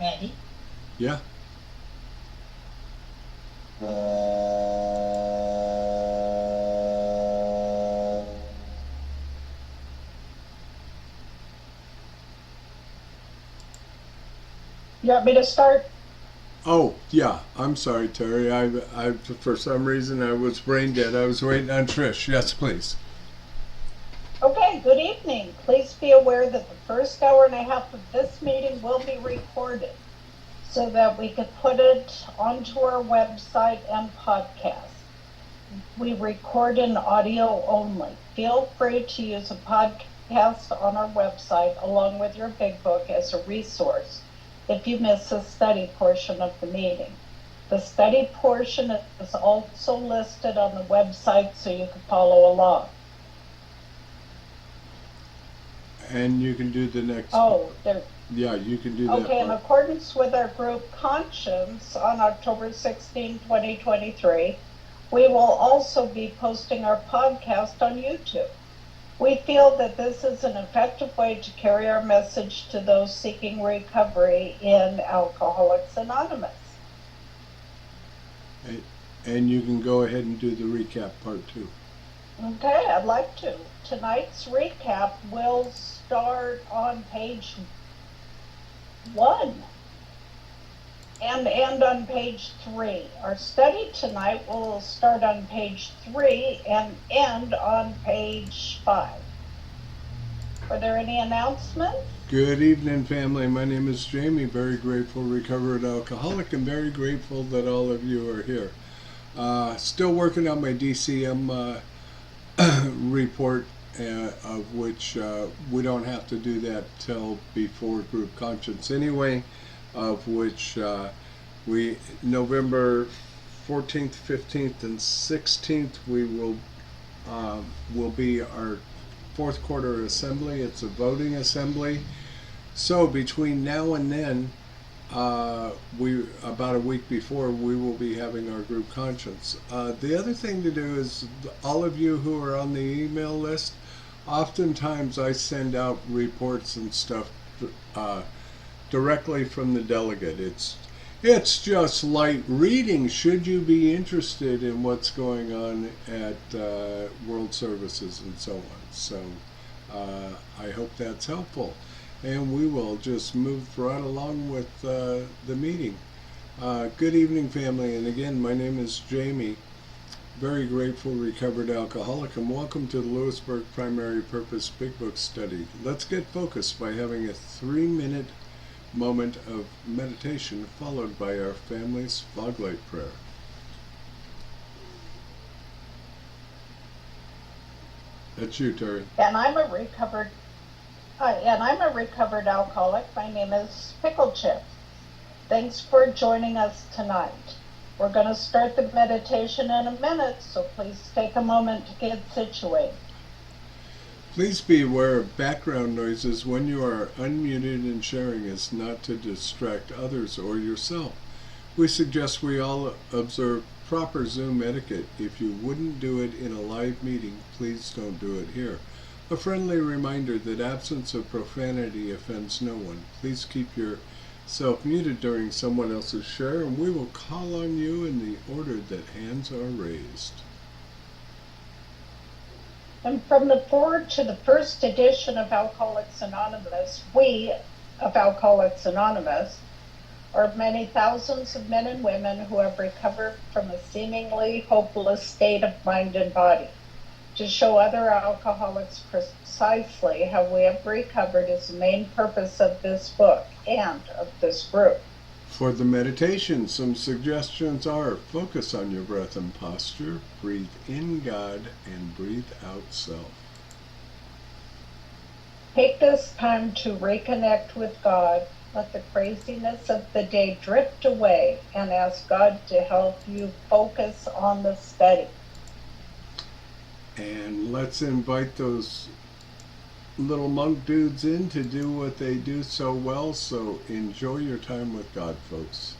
Ready? Yeah. You want me to start? Oh, yeah. I'm sorry, Terry. For some reason, I was brain dead. I was waiting on Trish. Yes, please. Okay, good evening. Please be aware that the first hour and a half of this meeting will be recorded so that we could put it onto our website and podcast. We record in audio only. Feel free to use a podcast on our website along with your big book as a resource if you miss the study portion of the meeting. The study portion is also listed on the website so you can follow along. And you can do the next. Oh, Yeah, you can do that. Okay, in accordance with our group conscience on October 16, 2023, we will also be posting our podcast on YouTube. We feel that this is an effective way to carry our message to those seeking recovery in Alcoholics Anonymous. And you can go ahead and do the recap part too. Okay, I'd like to. Tonight's recap will start on page 1 and end on page 3. Our study tonight will start on page 3 and end on page 5. Are there any announcements? Good evening, family. My name is Jamie. Very grateful, recovered alcoholic, and very grateful that all of you are here. Still working on my DCM report, of which we don't have to do that till before group conscience anyway, of which we November 14th, 15th, and 16th we will be our fourth quarter assembly. It's a voting assembly. So between now and then, about a week before, we will be having our group conscience. The other thing to do is, all of you who are on the email list, oftentimes I send out reports and stuff directly from the delegate. It's just light reading should you be interested in what's going on at World Services and so on. So I hope that's helpful. And we will just move right along with the meeting. Good evening, family. And again, my name is Jamie. Very grateful, recovered alcoholic, and welcome to the Lewisburg Primary Purpose Big Book Study. Let's get focused by having a 3-minute moment of meditation followed by our family's fog light prayer. That's you, Terry. And I'm a recovered alcoholic. My name is Pickle Chips. Thanks for joining us tonight. We're going to start the meditation in a minute, so please take a moment to get situated. Please be aware of background noises when you are unmuted, and sharing is not to distract others or yourself. We suggest we all observe proper Zoom etiquette. If you wouldn't do it in a live meeting, please don't do it here. A friendly reminder that absence of profanity offends no one. Please keep yourself muted during someone else's share, and we will call on you in the order that hands are raised. And from the forward to the first edition of Alcoholics Anonymous, we of Alcoholics Anonymous are many thousands of men and women who have recovered from a seemingly hopeless state of mind and body. To show other alcoholics precisely how we have recovered is the main purpose of this book and of this group. For the meditation, some suggestions are: focus on your breath and posture, breathe in God, and breathe out self. Take this time to reconnect with God. Let the craziness of the day drift away and ask God to help you focus on the study. And let's invite those little monk dudes in to do what they do so well. So enjoy your time with God, folks.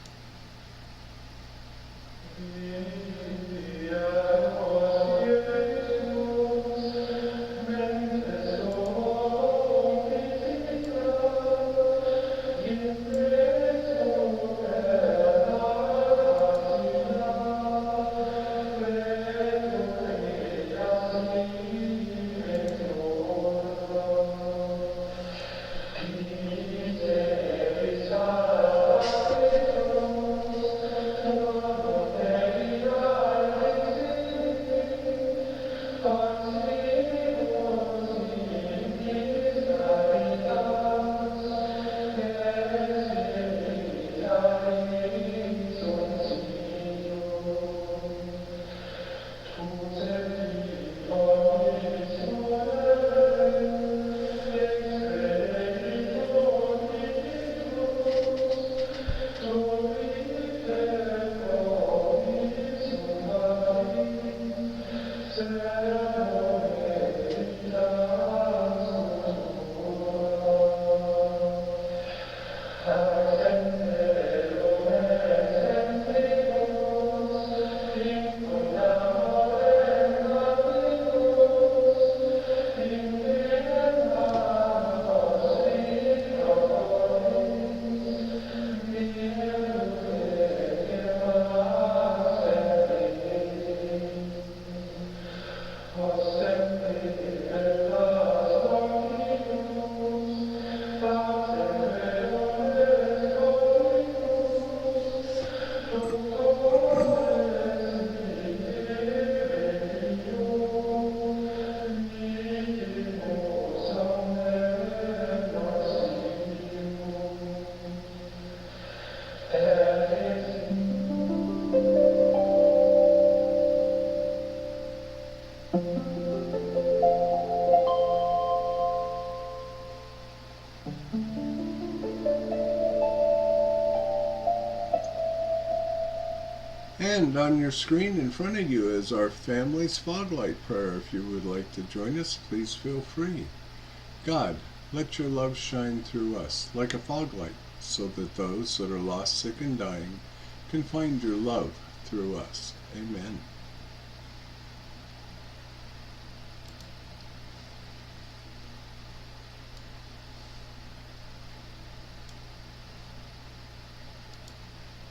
And on your screen in front of you is our family's foglight prayer. If you would like to join us, please feel free. God, let your love shine through us like a foglight, so that those that are lost, sick, and dying can find your love through us. Amen.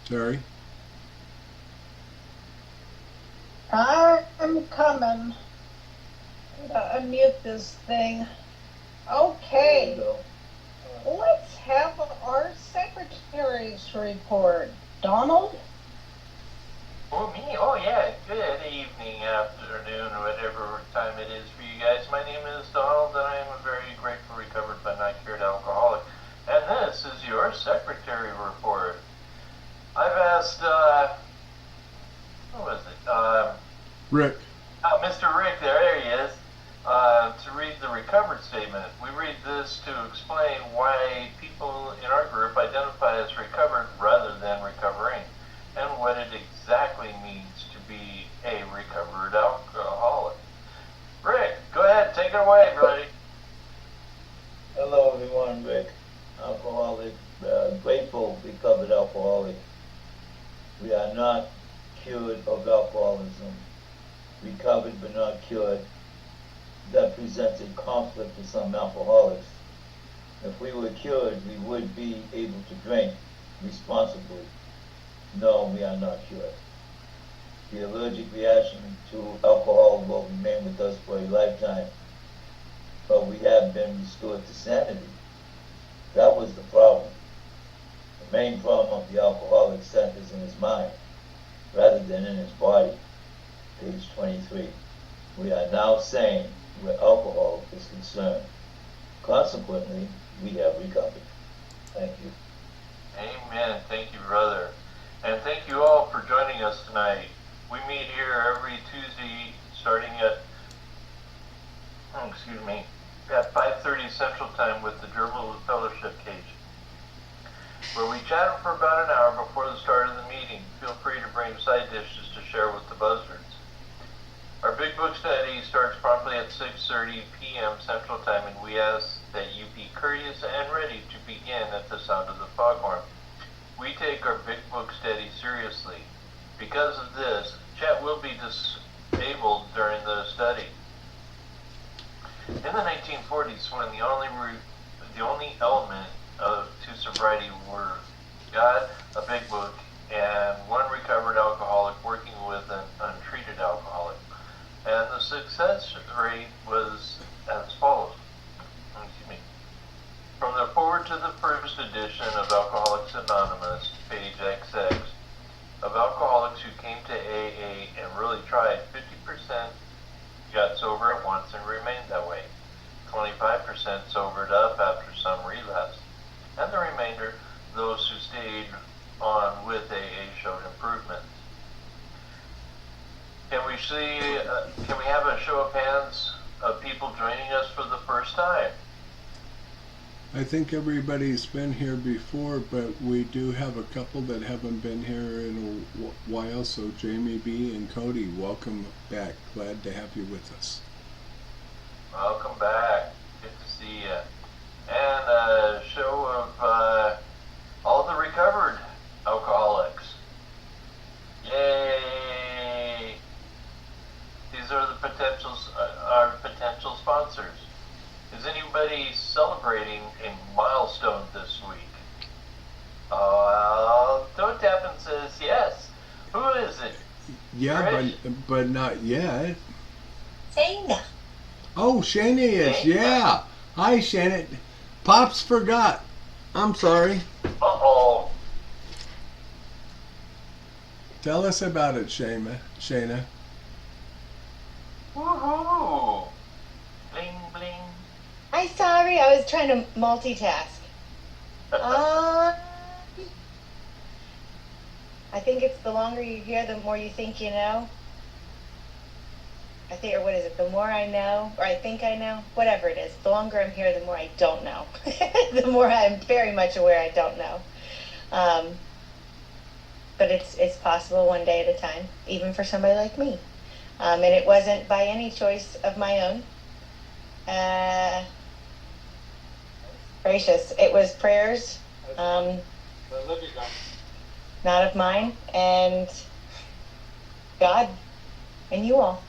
Terry? I'm coming. Unmute this thing. Okay. Let's have our secretary's report. Donald? Oh, me? Oh, yeah. Good evening, afternoon, whatever time it is for you guys. My name is Donald, and I am a very grateful, recovered, but not cured alcoholic. And this is your secretary report. I've asked, who was it? Rick. Mr. Rick, there he is, to read the recovered statement. We read this to explain why people in our group identify as recovered rather than recovering, and what it exactly means to be a recovered alcoholic. Rick, go ahead, take it away, buddy. Hello everyone, Rick, alcoholic, grateful recovered alcoholic. We are not cured of alcoholism, recovered but not cured. That presents a conflict to some alcoholics. If we were cured, we would be able to drink responsibly. No, we are not cured. The allergic reaction to alcohol will remain with us for a lifetime, but we have been restored to sanity. That was the problem. The main problem of the alcoholic centers in his mind, rather than in his body. Page 23. We are now sane where alcohol is concerned. Consequently, we have recovered. Thank you. Amen. Thank you, brother. And thank you all for joining us tonight. We meet here every Tuesday starting at, at 5:30 Central Time with the Gerbil Fellowship Cage, where we chat for about an hour before the start of the meeting. Feel free to bring side dishes to share with the buzzards. Our Big Book study starts promptly at 6:30 p.m. Central Time, and we ask that you be courteous and ready to begin at the sound of the foghorn. We take our Big Book study seriously. Because of this, chat will be disabled during the study. In the 1940s, when the only element to sobriety were God, a Big Book, and one recovered alcoholic working with an untreated alcoholic. And the success rate was as follows. From the forward to the first edition of Alcoholics Anonymous, page XX, of alcoholics who came to AA and really tried, 50% got sober at once and remained that way. 25% sobered up after some relapse. And the remainder, those who stayed on with AA, showed improvement. Can we have a show of hands of people joining us for the first time? I think everybody's been here before, but we do have a couple that haven't been here in a while. So Jamie B. and Cody, welcome back. Glad to have you with us. Welcome back. Good to see you. And a show of all the recovered alcoholics. Yay! These are the our potential sponsors. Is anybody celebrating a milestone this week? Toe Tappin says yes. Who is it? Yeah, but not yet. Shana. Oh, Shana is. Shana. Yeah. Hi, Shana. Pops forgot. I'm sorry. Uh-oh. Tell us about it, Shana. Woohoo! Bling, bling. I'm sorry, I was trying to multitask. I think it's the longer you hear, the more you think you know. Or what is it? The more I know, or I think I know, whatever it is. The longer I'm here, the more I don't know. The more I'm very much aware I don't know. but it's possible one day at a time, even for somebody like me. And it wasn't by any choice of my own. Gracious, it was prayers, not of mine, and God and you all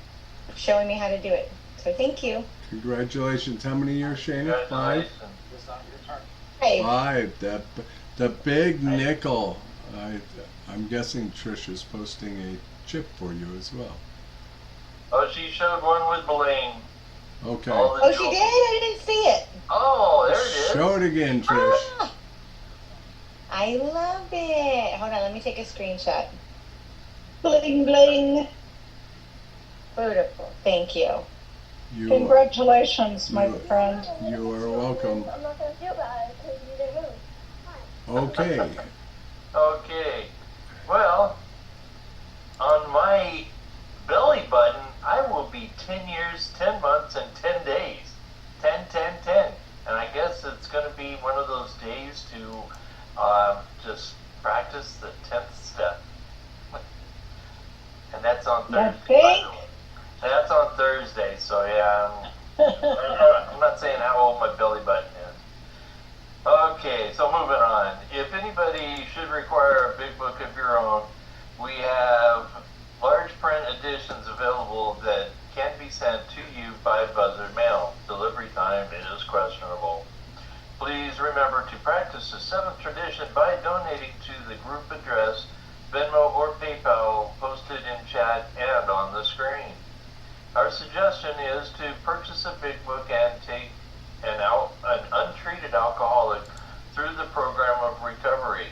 showing me how to do it. So thank you. Congratulations. How many years, Shana? 5? Hey, 5. The big nickel. I'm guessing Trish is posting a chip for you as well. Oh, she showed one with Blaine. Okay. oh, she did? I didn't see it. Oh, there it is. Show it again, Trish. Ah, I love it. Hold on, let me take a screenshot. Bling, bling. Beautiful. Thank you. Congratulations, my friend. You are welcome. I'm not going to do about it because you didn't move. Okay. Okay. Well, on my belly button, I will be 10 years, 10 months, and 10 days. 10, 10, 10. And I guess it's going to be one of those days to just practice the 10th step. And that's on Thursday. That's on Thursday, so yeah. I'm not saying how old my belly button is. Okay, so moving on. If anybody should require a big book of your own, we have large print editions available that can be sent to you by buzzard mail. Delivery time is questionable. Please remember to practice the 7th tradition by donating to the group address, Venmo or PayPal posted in chat and on the screen. Our suggestion is to purchase a big book and take an untreated alcoholic through the program of recovery.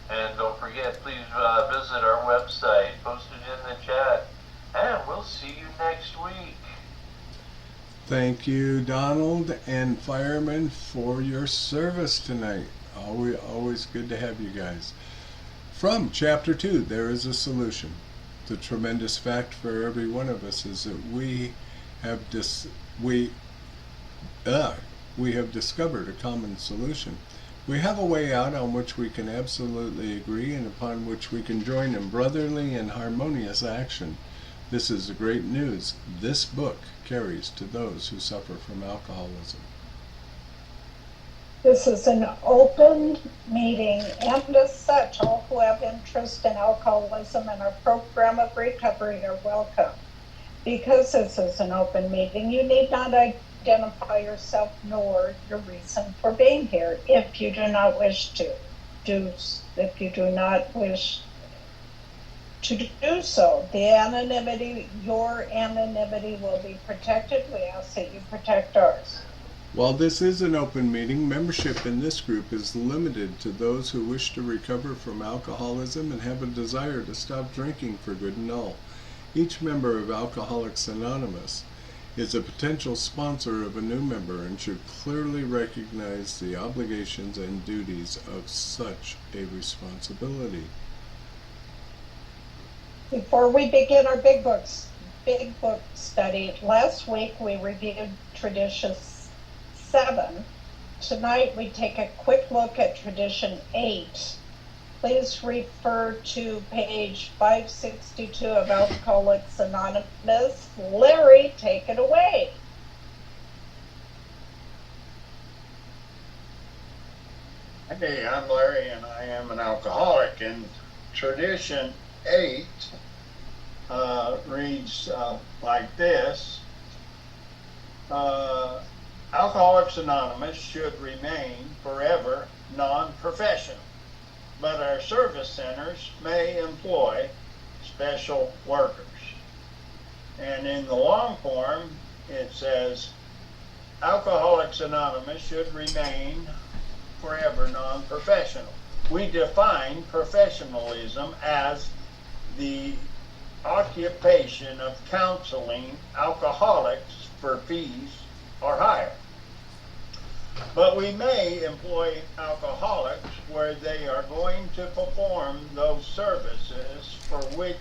And don't forget, please visit our website, posted in the chat, and we'll see you next week. Thank you, Donald and Fireman, for your service tonight. Always good to have you guys. From Chapter 2, there is a solution. The tremendous fact for every one of us is that we have discovered a common solution. We have a way out on which we can absolutely agree and upon which we can join in brotherly and harmonious action. This is the great news this book carries to those who suffer from alcoholism. This is an open meeting, and as such, all who have interest in alcoholism and our program of recovery are welcome. Because this is an open meeting, you need not identify yourself nor your reason for being here if you do not wish to do so. Your anonymity will be protected. We ask that you protect ours. While this is an open meeting, membership in this group is limited to those who wish to recover from alcoholism and have a desire to stop drinking for good and all. Each member of Alcoholics Anonymous is a potential sponsor of a new member and should clearly recognize the obligations and duties of such a responsibility. Before we begin our big book study, last week we reviewed Tradition 7. Tonight we take a quick look at Tradition 8. Please refer to page 562 of Alcoholics Anonymous. Larry, take it away. Hey, I'm Larry and I am an alcoholic, and Tradition 8 reads like this. Alcoholics Anonymous should remain forever non-professional, but our service centers may employ special workers. And in the long form, it says, Alcoholics Anonymous should remain forever non-professional. We define professionalism as the occupation of counseling alcoholics for fees or higher. But we may employ alcoholics where they are going to perform those services for which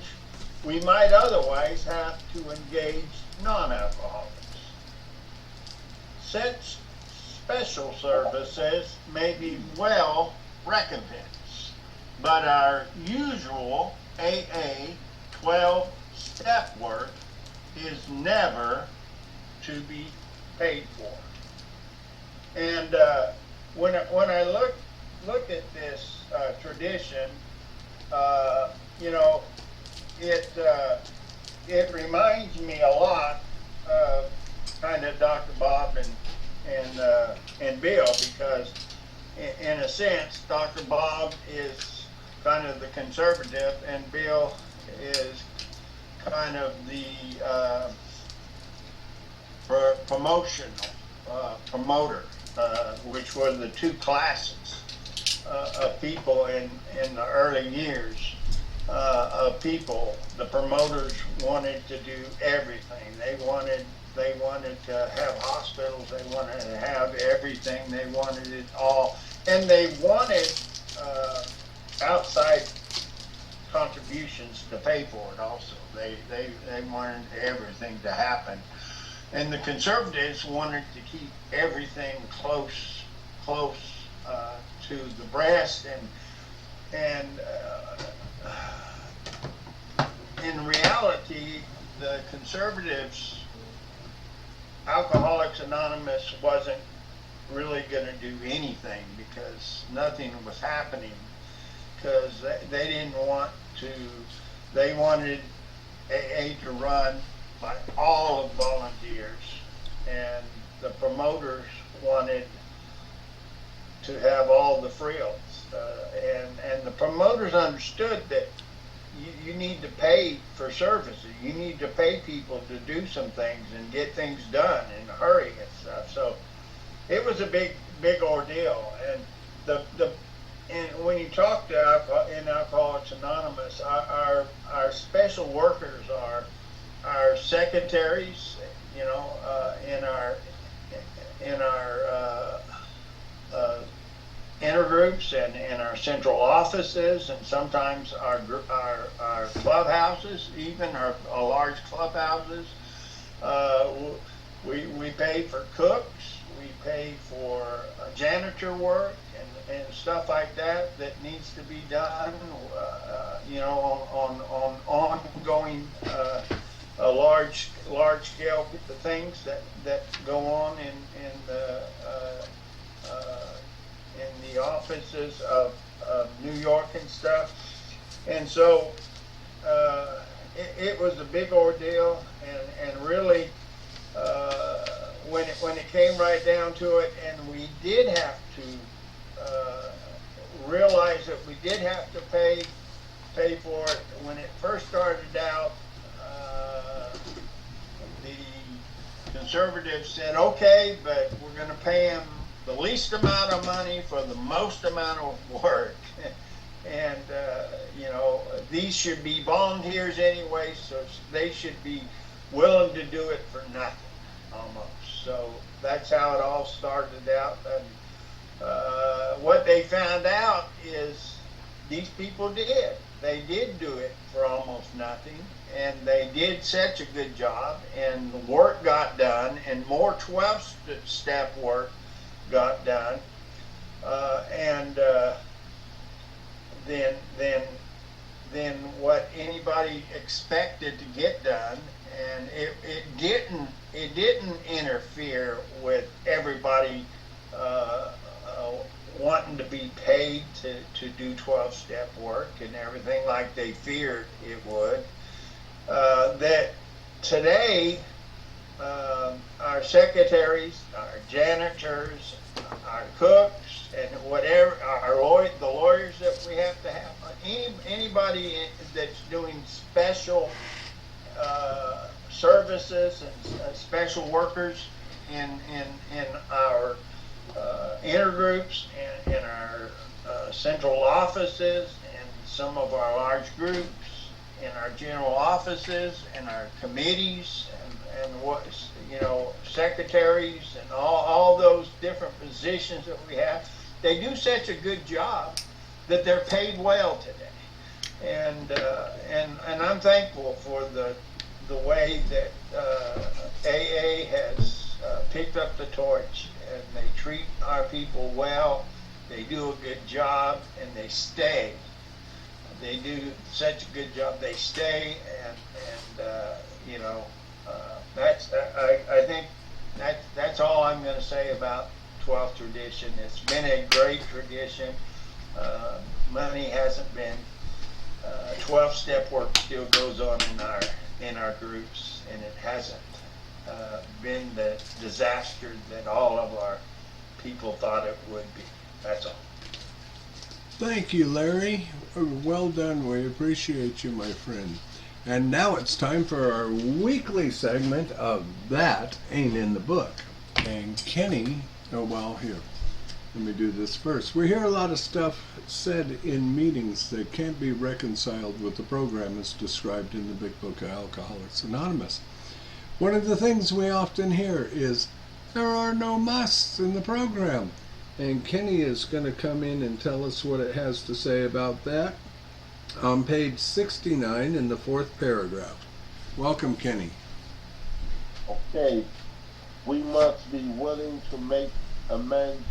we might otherwise have to engage non-alcoholics. Such special services may be well recompensed. but our usual AA 12-step work is never to be paid for. And when I look at this tradition, you know, it reminds me a lot of kind of Dr. Bob and Bill, because in a sense, Dr. Bob is kind of the conservative and Bill is kind of the promoter, which were the two classes of people in the early years of people. The promoters wanted to do everything. They wanted to have hospitals. They wanted to have everything. They wanted it all, and they wanted outside contributions to pay for it. Also, they wanted everything to happen, and the conservatives wanted to keep everything close to the breast, and in reality, the conservatives, Alcoholics Anonymous wasn't really going to do anything because nothing was happening, because they didn't want to. They wanted AA to run by all of volunteers, and the promoters wanted to have all the frills, and the promoters understood that you need to pay for services. You need to pay people to do some things and get things done in a hurry and stuff. So it was a big ordeal. And and when you talk to in Alcoholics Anonymous, our special workers are our secretaries, you know, in our intergroups and in our central offices, and sometimes our clubhouses, even our large clubhouses. We pay for cooks, we pay for janitor work and stuff like that needs to be done, you know, on ongoing large scale things that go on in the offices of New York and stuff. And so it was a big ordeal, and really when it came right down to it, and we did have to realize that we did have to pay for it. When it first started out, the conservatives said, okay, but we're going to pay them the least amount of money for the most amount of work. And, you know, these should be volunteers anyway, so they should be willing to do it for nothing, almost. So that's how it all started out. And what they found out is these people did. They did do it for almost nothing, and they did such a good job, and the work got done, and more 12-step work got done, and then what anybody expected to get done, and it didn't interfere with everybody wanting to be paid to do 12-step work and everything like they feared it would. That today, our secretaries, our janitors, our cooks, and whatever, the lawyers that we have to have, anybody that's doing special services and special workers in our intergroups and in our central offices and some of our large groups, in our general offices and our committees and what, you know, secretaries and all those different positions that we have, they do such a good job that they're paid well today. And I'm thankful for the way that AA has picked up the torch, and they treat our people well, they do a good job, and they stay they do such a good job. They stay, and you know, I think that's all I'm going to say about 12th tradition. It's been a great tradition. Money hasn't been. 12-step work still goes on in our groups, and it hasn't been the disaster that all of our people thought it would be. That's all. Thank you, Larry. Well done. We appreciate you, my friend. And now it's time for our weekly segment of That Ain't in the Book. And Kenny, oh, well, here, let me do this first. We hear a lot of stuff said in meetings that can't be reconciled with the program as described in the Big Book of Alcoholics Anonymous. One of the things we often hear is, there are no musts in the program. And Kenny is going to come in and tell us what it has to say about that on page 69 in the 4th paragraph. Welcome, Kenny. Okay, we must be willing to make amends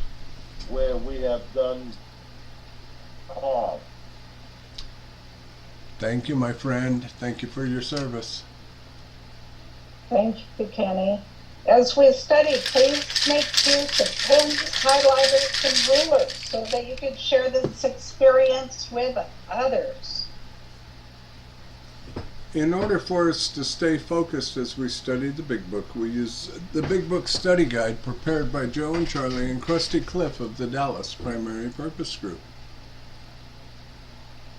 where we have done harm. Thank you, my friend. Thank you for your service. Thank you, Kenny. As we study, please make use of pens, highlighters, and rulers so that you can share this experience with others. In order for us to stay focused as we study the Big Book, we use the Big Book Study Guide prepared by Joe and Charlie and Krusty Cliff of the Dallas Primary Purpose Group.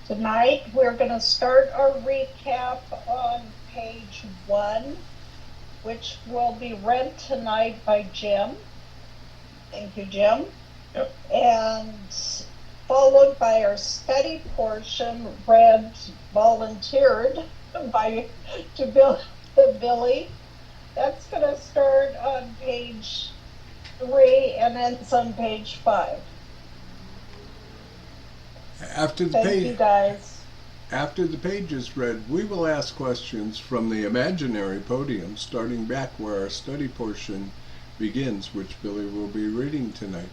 Tonight, we're going to start our recap on page 1, which will be read tonight by Jim. Thank you, Jim. Yep. And followed by our study portion, volunteered by Billy. That's going to start on page 3 and ends on page 5. Thank you, guys. After the page is read, we will ask questions from the imaginary podium, starting back where our study portion begins, which Billy will be reading tonight.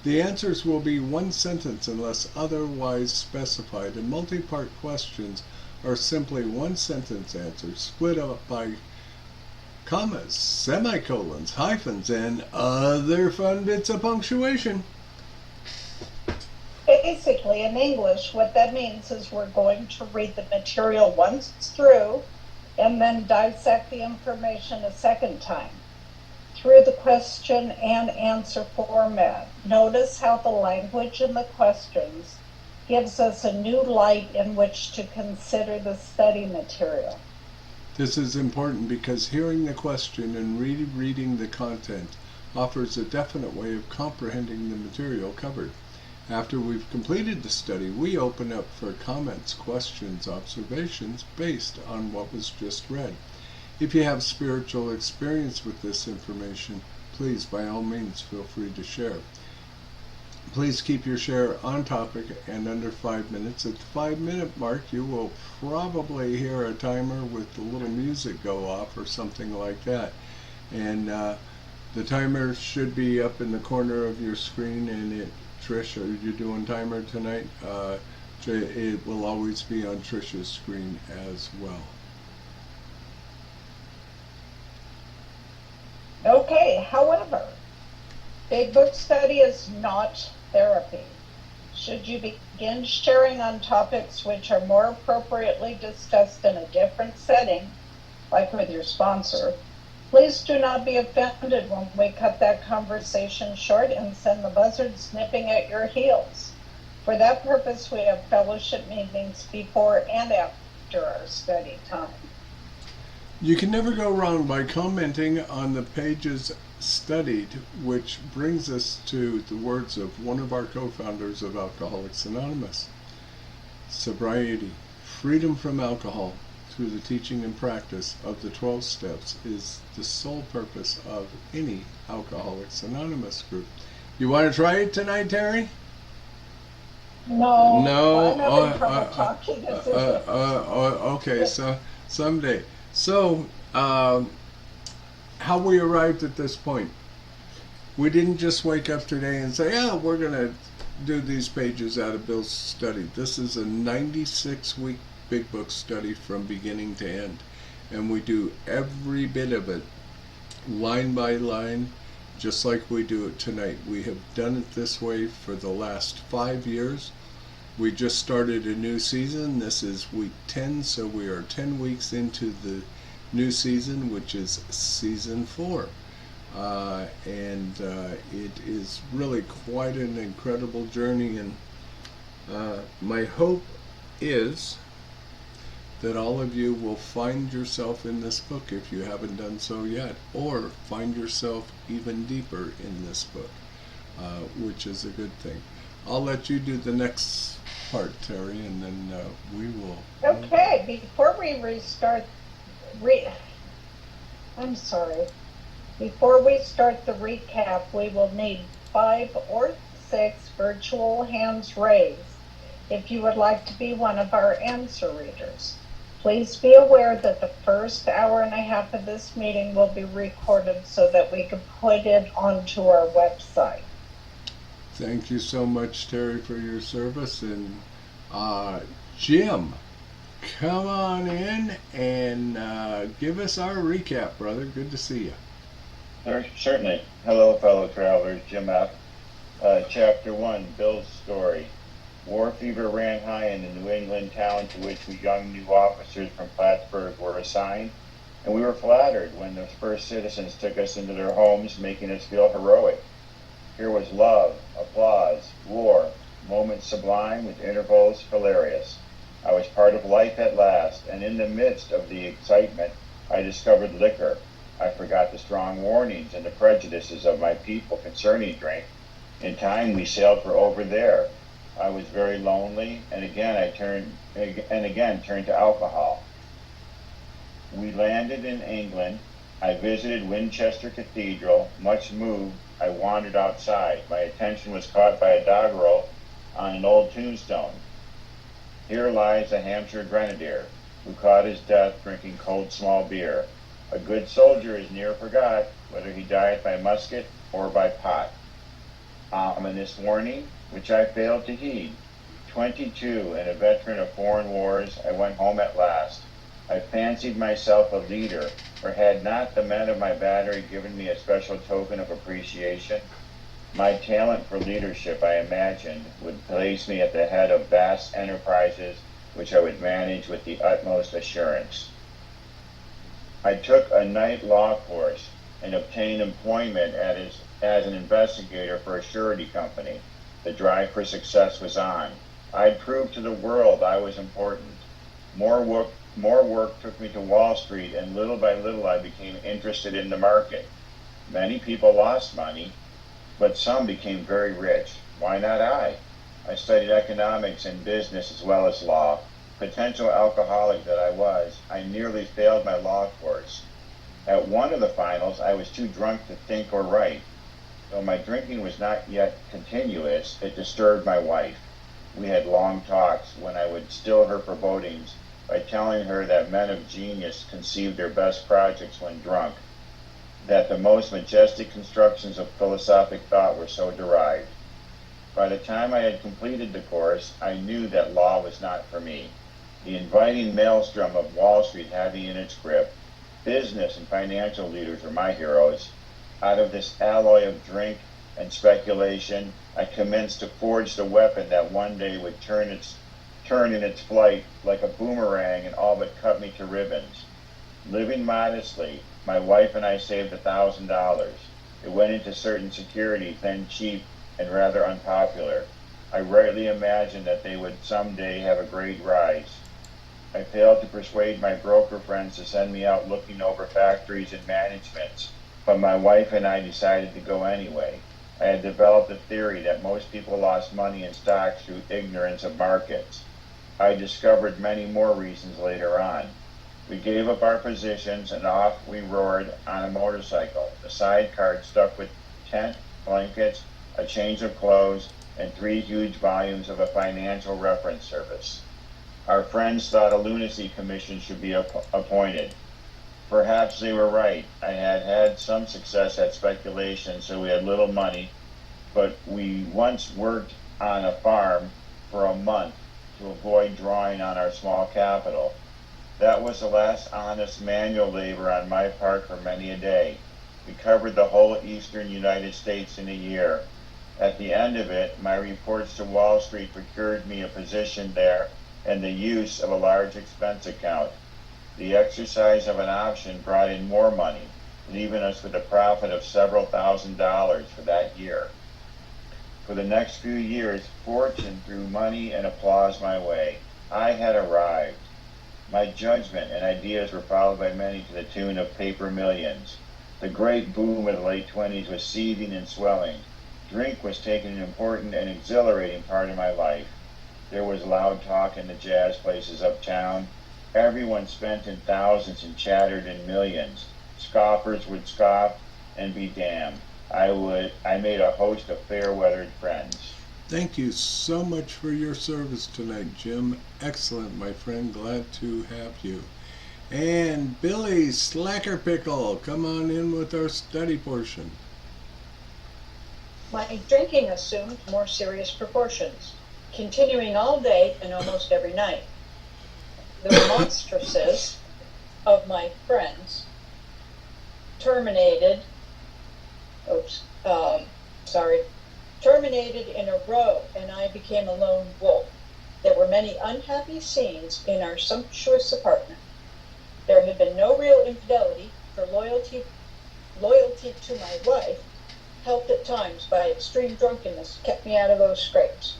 The answers will be one sentence unless otherwise specified, and multi-part questions are simply one sentence answers split up by commas, semicolons, hyphens, and other fun bits of punctuation. Basically, in English, what that means is we're going to read the material once through and then dissect the information a second time through the question and answer format. Notice how the language in the questions gives us a new light in which to consider the study material. This is important because hearing the question and reading the content offers a definite way of comprehending the material covered. After we've completed the study, we open up for comments, questions, observations based on what was just read. If you have spiritual experience with this information, please, by all means, feel free to share. Please keep your share on topic and under 5 minutes. At the 5-minute mark, you will probably hear a timer with the little music go off or something like that. And the timer should be up in the corner of your screen, and Trish, are you doing timer tonight? It will always be on Trish's screen as well. Okay, however, Big Book study is not therapy. Should you begin sharing on topics which are more appropriately discussed in a different setting, like with your sponsor, please do not be offended when we cut that conversation short and send the buzzards nipping at your heels. For that purpose, we have fellowship meetings before and after our study time. You can never go wrong by commenting on the pages studied, which brings us to the words of one of our co-founders of Alcoholics Anonymous. Sobriety, freedom from alcohol, through the teaching and practice of the 12 steps is the sole purpose of any Alcoholics Anonymous group. You want to try it tonight, Terry? No. No. I'm having trouble talking. Okay, so someday. So, how we arrived at this point. We didn't just wake up today and say, yeah, we're going to do these pages out of Bill's study. This is a 96-week big book study from beginning to end. And we do every bit of it line by line, just like we do it tonight. We have done it this way for the last 5 years. We just started a new season. This is week 10, so we are 10 weeks into the new season, which is season 4. And it is really quite an incredible journey, and my hope is that all of you will find yourself in this book if you haven't done so yet, or find yourself even deeper in this book, which is a good thing. I'll let you do the next part, Terry, and then we will. Okay, before we restart, before we start the recap, we will need 5 or 6 virtual hands raised if you would like to be one of our answer readers. Please be aware that the first hour and a half of this meeting will be recorded so that we can put it onto our website. Thank you so much, Terry, for your service. And Jim, come on in and give us our recap, brother. Good to see you. Certainly. Hello, fellow travelers. Jim F. Chapter 1, Bill's story. War fever ran high in the New England town to which we young new officers from Plattsburgh were assigned, and we were flattered when the first citizens took us into their homes, making us feel heroic. Here was love, applause, war, moments sublime with intervals hilarious. I was part of life at last, and in the midst of the excitement, I discovered liquor. I forgot the strong warnings and the prejudices of my people concerning drink. In time, we sailed for over there. I was very lonely, and again turned to alcohol. We landed in England. I visited Winchester Cathedral. Much moved, I wandered outside. My attention was caught by a doggerel on an old tombstone. Here lies a Hampshire grenadier, who caught his death drinking cold small beer. A good soldier is ne'er forgot, whether he died by musket or by pot. Ominous warning, which I failed to heed. 22 and a veteran of foreign wars, I went home at last. I fancied myself a leader, for had not the men of my battery given me a special token of appreciation? My talent for leadership, I imagined, would place me at the head of vast enterprises which I would manage with the utmost assurance. I took a night law course and obtained employment as an investigator for a surety company. The drive for success was on. I'd proved to the world I was important. More work took me to Wall Street, and little by little I became interested in the market. Many people lost money, but some became very rich. Why not I? I studied economics and business as well as law. Potential alcoholic that I was, I nearly failed my law course. At one of the finals, I was too drunk to think or write. Though my drinking was not yet continuous, it disturbed my wife. We had long talks when I would still her forebodings by telling her that men of genius conceived their best projects when drunk, that the most majestic constructions of philosophic thought were so derived. By the time I had completed the course, I knew that law was not for me. The inviting maelstrom of Wall Street had me in its grip. Business and financial leaders were my heroes. Out of this alloy of drink and speculation, I commenced to forge the weapon that one day would turn in its flight like a boomerang and all but cut me to ribbons. Living modestly, my wife and I saved $1,000. It went into certain securities, then cheap and rather unpopular. I rightly imagined that they would someday have a great rise. I failed to persuade my broker friends to send me out looking over factories and managements, but my wife and I decided to go anyway. I had developed a theory that most people lost money in stocks through ignorance of markets. I discovered many more reasons later on. We gave up our positions and off we roared on a motorcycle, the sidecar stuck with tent, blankets, a change of clothes, and 3 huge volumes of a financial reference service. Our friends thought a lunacy commission should be appointed. Perhaps they were right. I had had some success at speculation, so we had little money, but we once worked on a farm for a month to avoid drawing on our small capital. That was the last honest manual labor on my part for many a day. We covered the whole eastern United States in a year. At the end of it, my reports to Wall Street procured me a position there and the use of a large expense account. The exercise of an option brought in more money, leaving us with a profit of several $1,000s for that year. For the next few years, fortune threw money and applause my way. I had arrived. My judgment and ideas were followed by many to the tune of paper millions. The great boom of the late 20s was seething and swelling. Drink was taking an important and exhilarating part of my life. There was loud talk in the jazz places uptown. Everyone spent in thousands and chattered in millions. Scoffers would scoff and be damned. I made a host of fair-weathered friends. Thank you so much for your service tonight, Jim. Excellent, my friend. Glad to have you. And Billy Slackerpickle, come on in with our study portion. My drinking assumed more serious proportions, continuing all day and almost every night. The remonstrances of my friends terminated in a row, and I became a lone wolf. There were many unhappy scenes in our sumptuous apartment. There had been no real infidelity, for loyalty to my wife, helped at times by extreme drunkenness, kept me out of those scrapes.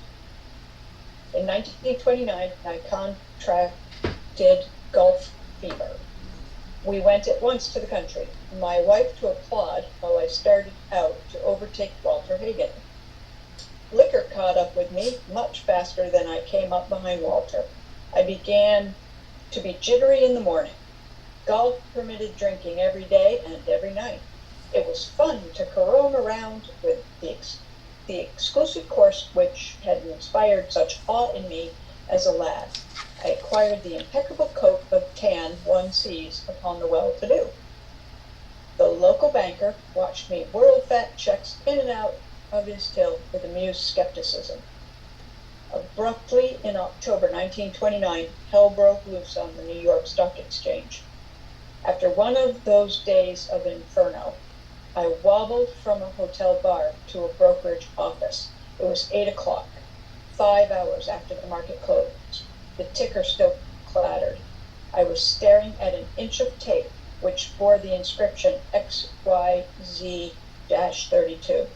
In 1929, I contracted Gulf fever. We went at once to the country, my wife to applaud while I started out to overtake Walter Hagen. Liquor caught up with me much faster than I came up behind Walter. I began to be jittery in the morning. Golf permitted drinking every day and every night. It was fun to carom around with the exclusive course which had inspired such awe in me as a lad. I acquired the impeccable coat of tan one sees upon the well-to-do. The local banker watched me whirl fat checks in and out of his till with amused skepticism. Abruptly, in October 1929, hell broke loose on the New York Stock Exchange. After one of those days of inferno, I wobbled from a hotel bar to a brokerage office. It was 8 o'clock, 5 hours after the market closed. The ticker still clattered. I was staring at an inch of tape which bore the inscription XYZ-32.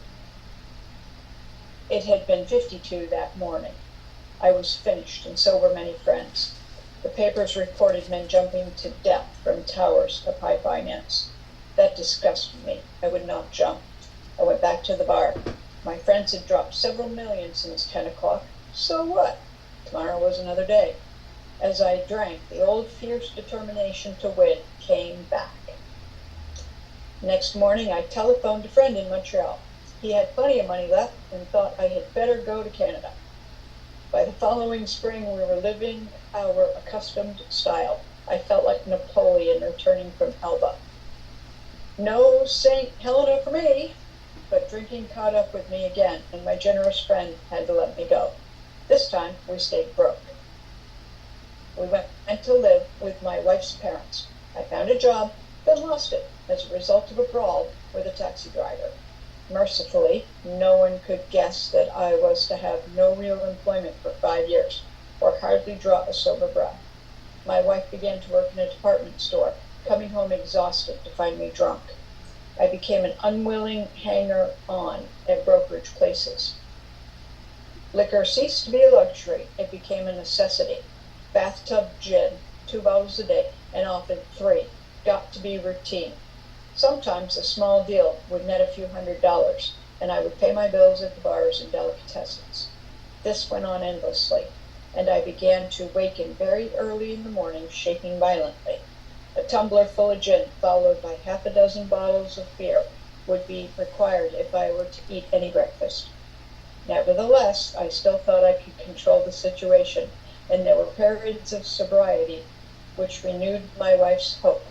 It had been 52 that morning. I was finished, and so were many friends. The papers reported men jumping to death from towers of high finance. That disgusted me. I would not jump. I went back to the bar. My friends had dropped several million since 10 o'clock. So what? Tomorrow was another day. As I drank, the old fierce determination to win came back. Next morning, I telephoned a friend in Montreal. He had plenty of money left and thought I had better go to Canada. By the following spring, we were living our accustomed style. I felt like Napoleon returning from Elba. No St. Helena for me, but drinking caught up with me again, and my generous friend had to let me go. This time, we stayed broke. We went to live with my wife's parents. I found a job, then lost it as a result of a brawl with a taxi driver. Mercifully, no one could guess that I was to have no real employment for 5 years, or hardly draw a sober breath. My wife began to work in a department store, coming home exhausted to find me drunk. I became an unwilling hanger-on at brokerage places. Liquor ceased to be a luxury. It became a necessity. Bathtub gin, 2 bottles a day, and often 3, got to be routine. Sometimes a small deal would net a few $100s, and I would pay my bills at the bars and delicatessens. This went on endlessly, and I began to waken very early in the morning, shaking violently. A tumbler full of gin, followed by half a dozen bottles of beer, would be required if I were to eat any breakfast. Nevertheless, I still thought I could control the situation, and there were periods of sobriety which renewed my wife's hope.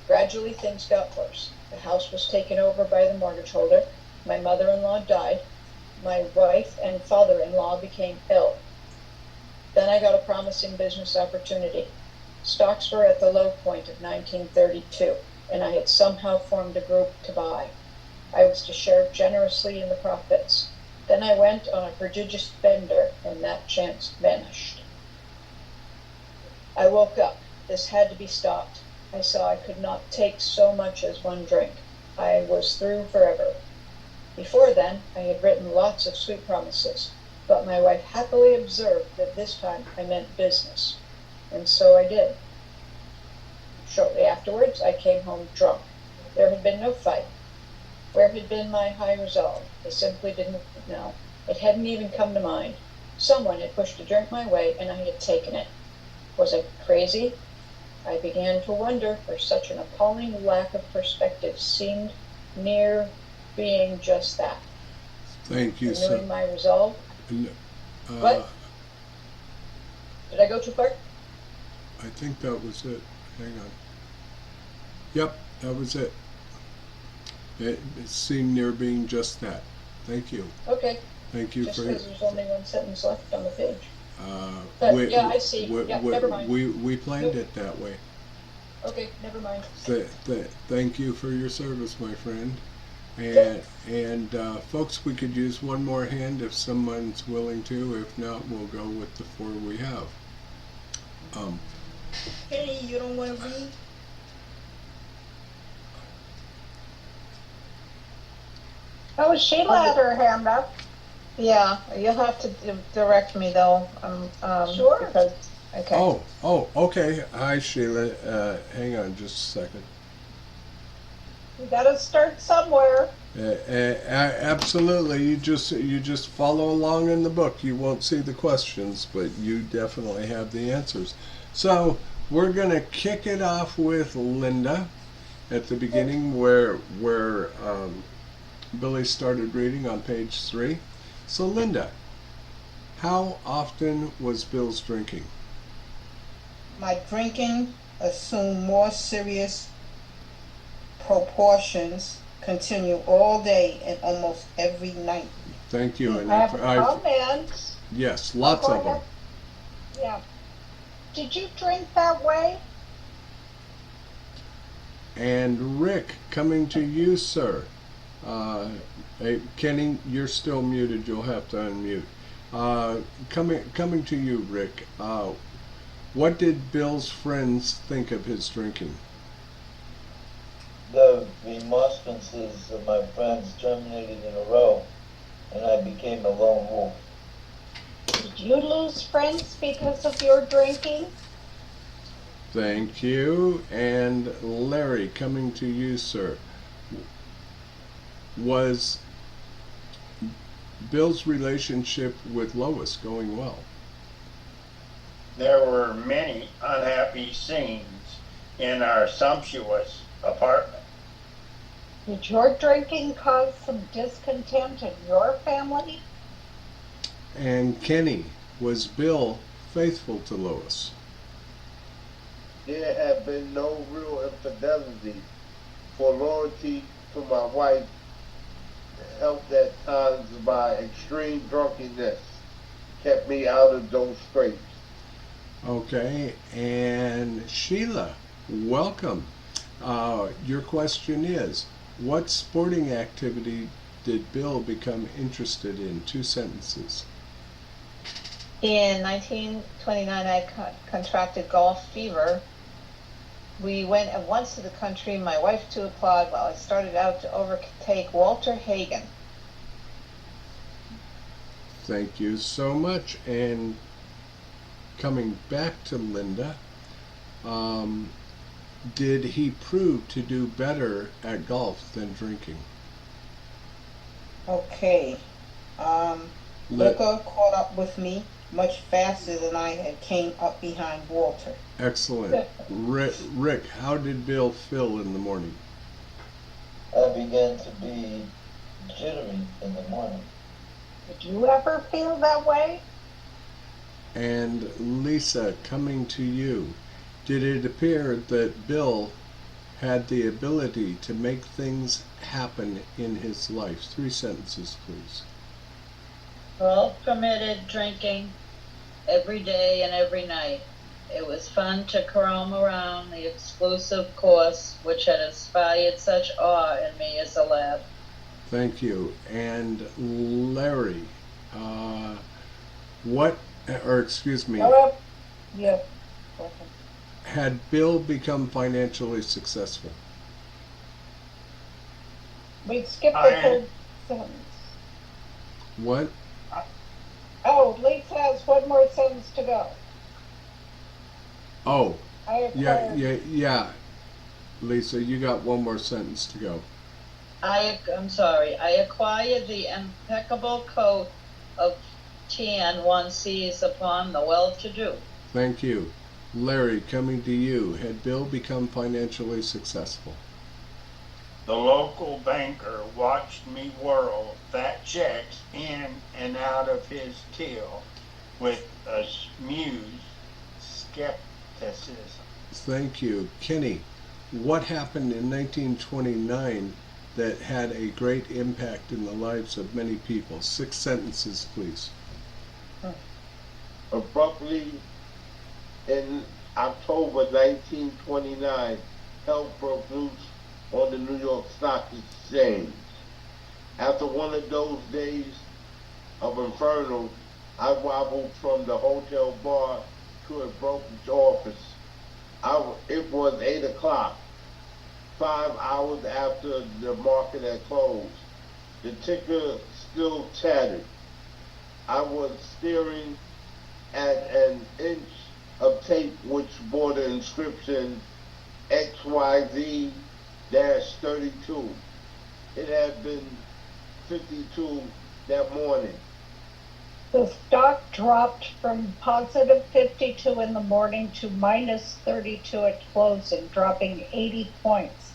Gradually, things got worse. The house was taken over by the mortgage holder. My mother-in-law died. my wife and father-in-law became ill. Then I got a promising business opportunity. Stocks were at the low point of 1932, and I had somehow formed a group to buy. I was to share generously in the profits. Then I went on a prodigious bender, and that chance vanished. I woke up. This had to be stopped. I saw I could not take so much as one drink. I was through forever. Before then, I had written lots of sweet promises, but my wife happily observed that this time I meant business, and so I did. Shortly afterwards, I came home drunk. There had been no fight. Where had been my high resolve? I simply didn't know. It hadn't even come to mind. Someone had pushed a drink my way, and I had taken it. Was I crazy? I began to wonder, for such an appalling lack of perspective seemed near being just that. Thank you, sir. Renewing my resolve. What? Did I go too far? I think that was it. Hang on. Yep, that was it. It seemed near being just that. Thank you. Okay. Thank you Just for because there's only one sentence left on the page. yeah, I see. Never mind. We planned it that way. Okay, never mind. Thank you for your service, my friend. And folks, we could use one more hand if someone's willing to. If not, we'll go with the 4 we have. Hey, you don't want to read? Oh, Sheila had her hand up. Yeah, you'll have to direct me though. Sure. Because, okay. Oh, okay. Hi, Sheila. Hang on just a second. You gotta start somewhere. Absolutely. You just follow along in the book. You won't see the questions, but you definitely have the answers. So we're gonna kick it off with Linda at the beginning, where Billy started reading on page 3. So Linda, how often was Bill's drinking? My drinking assumed more serious proportions, continue all day and almost every night. Thank you. And I have a comment. Yes, lots Go of them. ahead. Yeah. Did you drink that way? And Rick, coming to you, sir. Hey, Kenny, you're still muted. You'll have to unmute. Coming to you, Rick. What did Bill's friends think of his drinking? The remonstrances of my friends terminated in a row, and I became a lone wolf. Did you lose friends because of your drinking? Thank you. And Larry, coming to you, sir. Was Bill's relationship with Lois going well? There were many unhappy scenes in our sumptuous apartment. Did your drinking cause some discontent in your family? And Kenny, was Bill faithful to Lois? There have been no real infidelity, for loyalty to my wife helped at times by extreme drunkenness, kept me out of those scrapes. Okay, and Sheila, welcome. Your question is, what sporting activity did Bill become interested in? 2 sentences. In 1929, I contracted golf fever. We went at once to the country, my wife to applaud, while I started out to overtake Walter Hagen. Thank you so much. And coming back to Linda, did he prove to do better at golf than drinking? Okay. Liquor caught up with me much faster than I had came up behind Walter. Excellent. Rick, how did Bill feel in the morning? I began to be jittery in the morning. Did you ever feel that way? And Lisa, coming to you, did it appear that Bill had the ability to make things happen in his life? 3 sentences, please. All permitted drinking every day and every night. It was fun to roam around the exclusive course, which had inspired such awe in me as a lad. Thank you. And Larry, what, or excuse me, Yeah. had Bill become financially successful? We skipped the third sentence. What? Oh, Lisa has one more sentence to go. Oh, I yeah, acquired. yeah. Lisa, you got one more sentence to go. I'm sorry. I acquired the impeccable coat of tan one sees upon the well-to-do. Thank you. Larry, coming to you. Had Bill become financially successful? The local banker watched me whirl fat checks in and out of his till with amused skepticism. Thank you. Kenny, what happened in 1929 that had a great impact in the lives of many people? 6 sentences, please. Abruptly, in October 1929, hell broke loose on the New York Stock Exchange. After one of those days of inferno, I wobbled from the hotel bar to a brokerage office. It was 8 o'clock, 5 hours after the market had closed. The ticker still chattered. I was staring at an inch of tape which bore the inscription XYZ-32. It had been 52 that morning. The stock dropped from positive 52 in the morning to minus 32 at closing, dropping 80 points.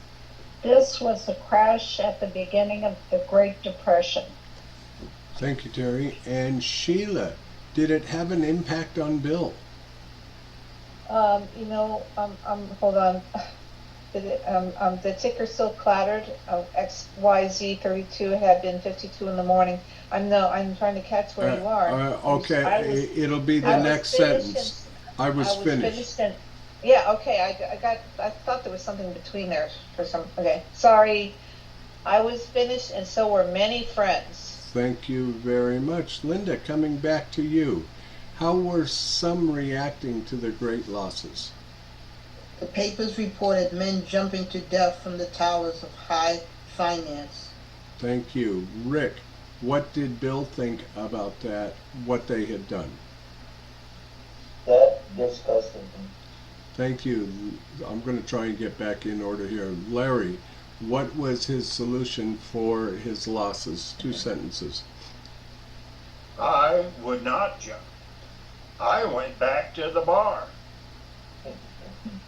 This was the crash at the beginning of the Great Depression. Thank you, Terry. And Sheila, did it have an impact on Bill? Hold on. The ticker still clattered. XYZ32 had been 52 in the morning. I'm trying to catch where you are. Okay, it'll be the next sentence. I was finished. Yeah, okay. I thought there was something between there for some. Okay, sorry. I was finished, and so were many friends. Thank you very much. Linda, coming back to you. How were some reacting to the great losses? The papers reported men jumping to death from the towers of high finance. Thank you. Rick, what did Bill think about that, what they had done? That disgusted me. Thank you. I'm going to try and get back in order here. Larry, what was his solution for his losses? 2 sentences. I would not jump. I went back to the bar.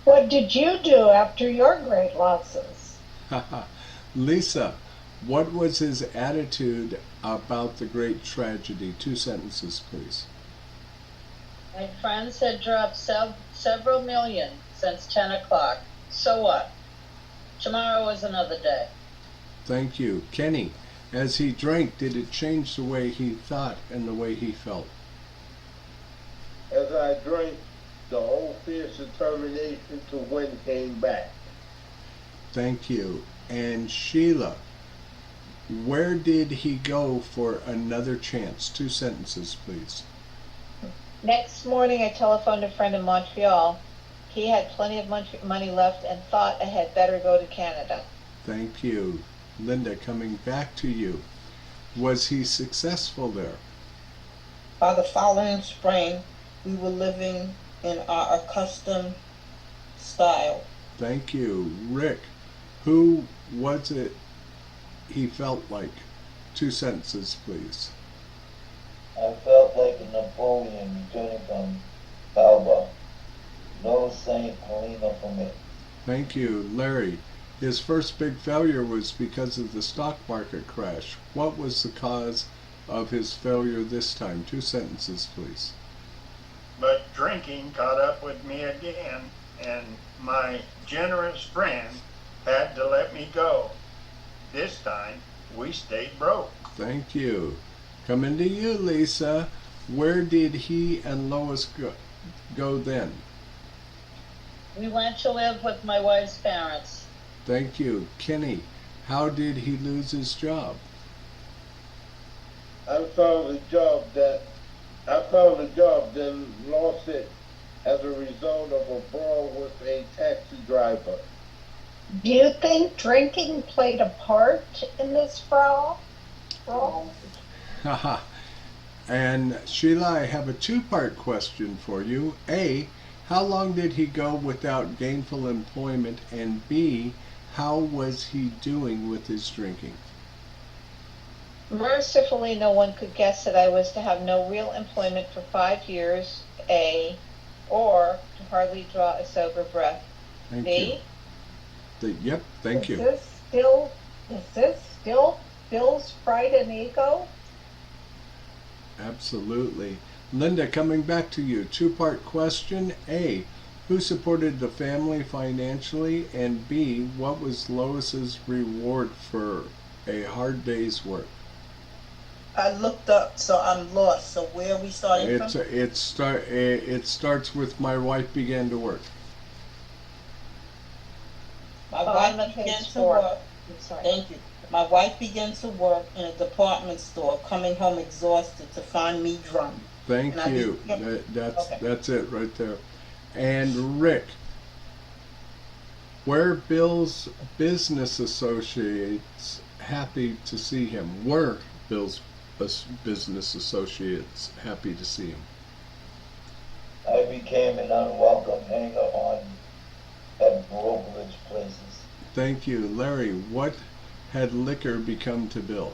What did you do after your great losses? Lisa, what was his attitude about the great tragedy? 2 sentences, please. My friends had dropped several million since 10 o'clock. So what? Tomorrow is another day. Thank you. Kenny, as he drank, did it change the way he thought and the way he felt? As I drank, the whole fierce determination to win came back. Thank you. And Sheila, where did he go for another chance? 2 sentences, please. Next morning, I telephoned a friend in Montreal. He had plenty of money left and thought I had better go to Canada. Thank you. Linda, coming back to you. Was he successful there? By the following spring, we were living in our accustomed style. Thank you. Rick, who was it he felt like? 2 sentences, please. I felt like a Napoleon returning from Alba. No Saint Helena for me. Thank you. Larry, his first big failure was because of the stock market crash. What was the cause of his failure this time? 2 sentences, please. But drinking caught up with me again, and my generous friend had to let me go. This time, we stayed broke. Thank you. Coming to you, Lisa. Where did he and Lois go then? We went to live with my wife's parents. Thank you. Kenny, how did he lose his job? I found a job, then lost it as a result of a brawl with a taxi driver. Do you think drinking played a part in this brawl? Haha. And Sheila, I have a two-part question for you. A, how long did he go without gainful employment? And B, how was he doing with his drinking? Mercifully, no one could guess that I was to have no real employment for 5 years, A, or to hardly draw a sober breath, Thank B. you. Yep, thank you. Is this still Bill's pride and ego? Absolutely. Linda, coming back to you. Two-part question. A, who supported the family financially? And B, what was Lois's reward for a hard day's work? I looked up, so I'm lost. So where are we starting from? It starts with my wife began to work. My wife began to work. Thank you. My wife began to work in a department store, coming home exhausted to find me drunk. Thank you. That's it right there. And Rick, were Bill's business associates happy to see him? Were Bill's business associates happy to see him? I became an unwelcome hanger-on at brokerage places. Thank you. Larry, what had liquor become to Bill?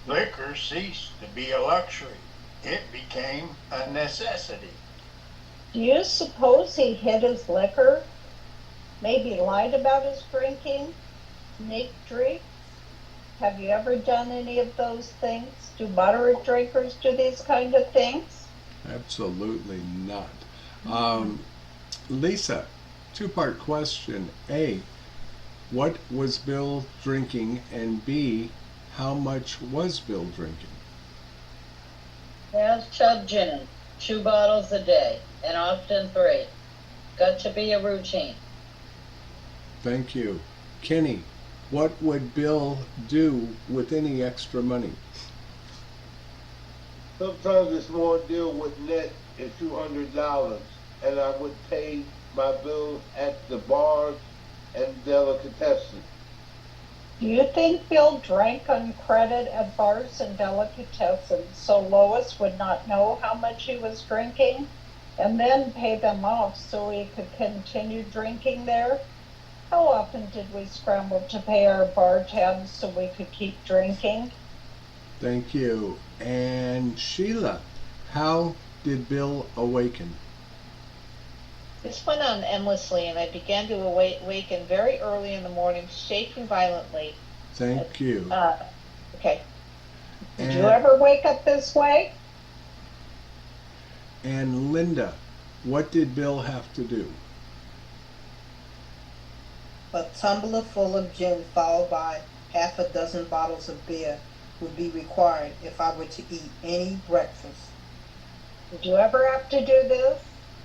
Liquor ceased to be a luxury. It became a necessity. Do you suppose he hid his liquor? Maybe lied about his drinking? Sneak drinks? Have you ever done any of those things? Do moderate drinkers do these kind of things? Absolutely not. Lisa, two-part question. A, what was Bill drinking? And B, how much was Bill drinking? Half chub gin, 2 bottles a day, and often 3. Got to be a routine. Thank you. Kenny, what would Bill do with any extra money? Sometimes it's more deal with net is $200, and I would pay my bills at the bars and delicatessen. Do you think Bill drank on credit at bars and delicatessens so Lois would not know how much he was drinking and then pay them off so he could continue drinking there? How often did we scramble to pay our bar tabs so we could keep drinking? Thank you. And Sheila, how did Bill awaken? This went on endlessly, and I began to awaken very early in the morning, shaking violently. Thank you. Okay. Did you ever wake up this way? And Linda, what did Bill have to do? A tumbler full of gin followed by half a dozen bottles of beer would be required if I were to eat any breakfast. Did you ever have to do this?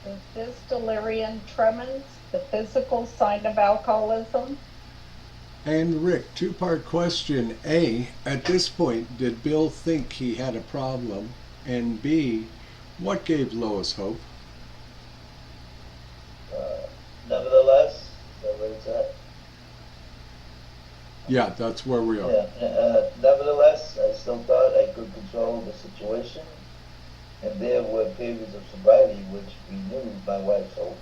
Is this delirium tremens the physical sign of alcoholism? And Rick, two-part question. A, at this point, did Bill think he had a problem? And B, what gave Lois hope? Nevertheless, is that what it's at? Yeah, that's where we are. Yeah. Nevertheless, I still thought I could control the situation, and there were periods of sobriety which renewed my wife's hope.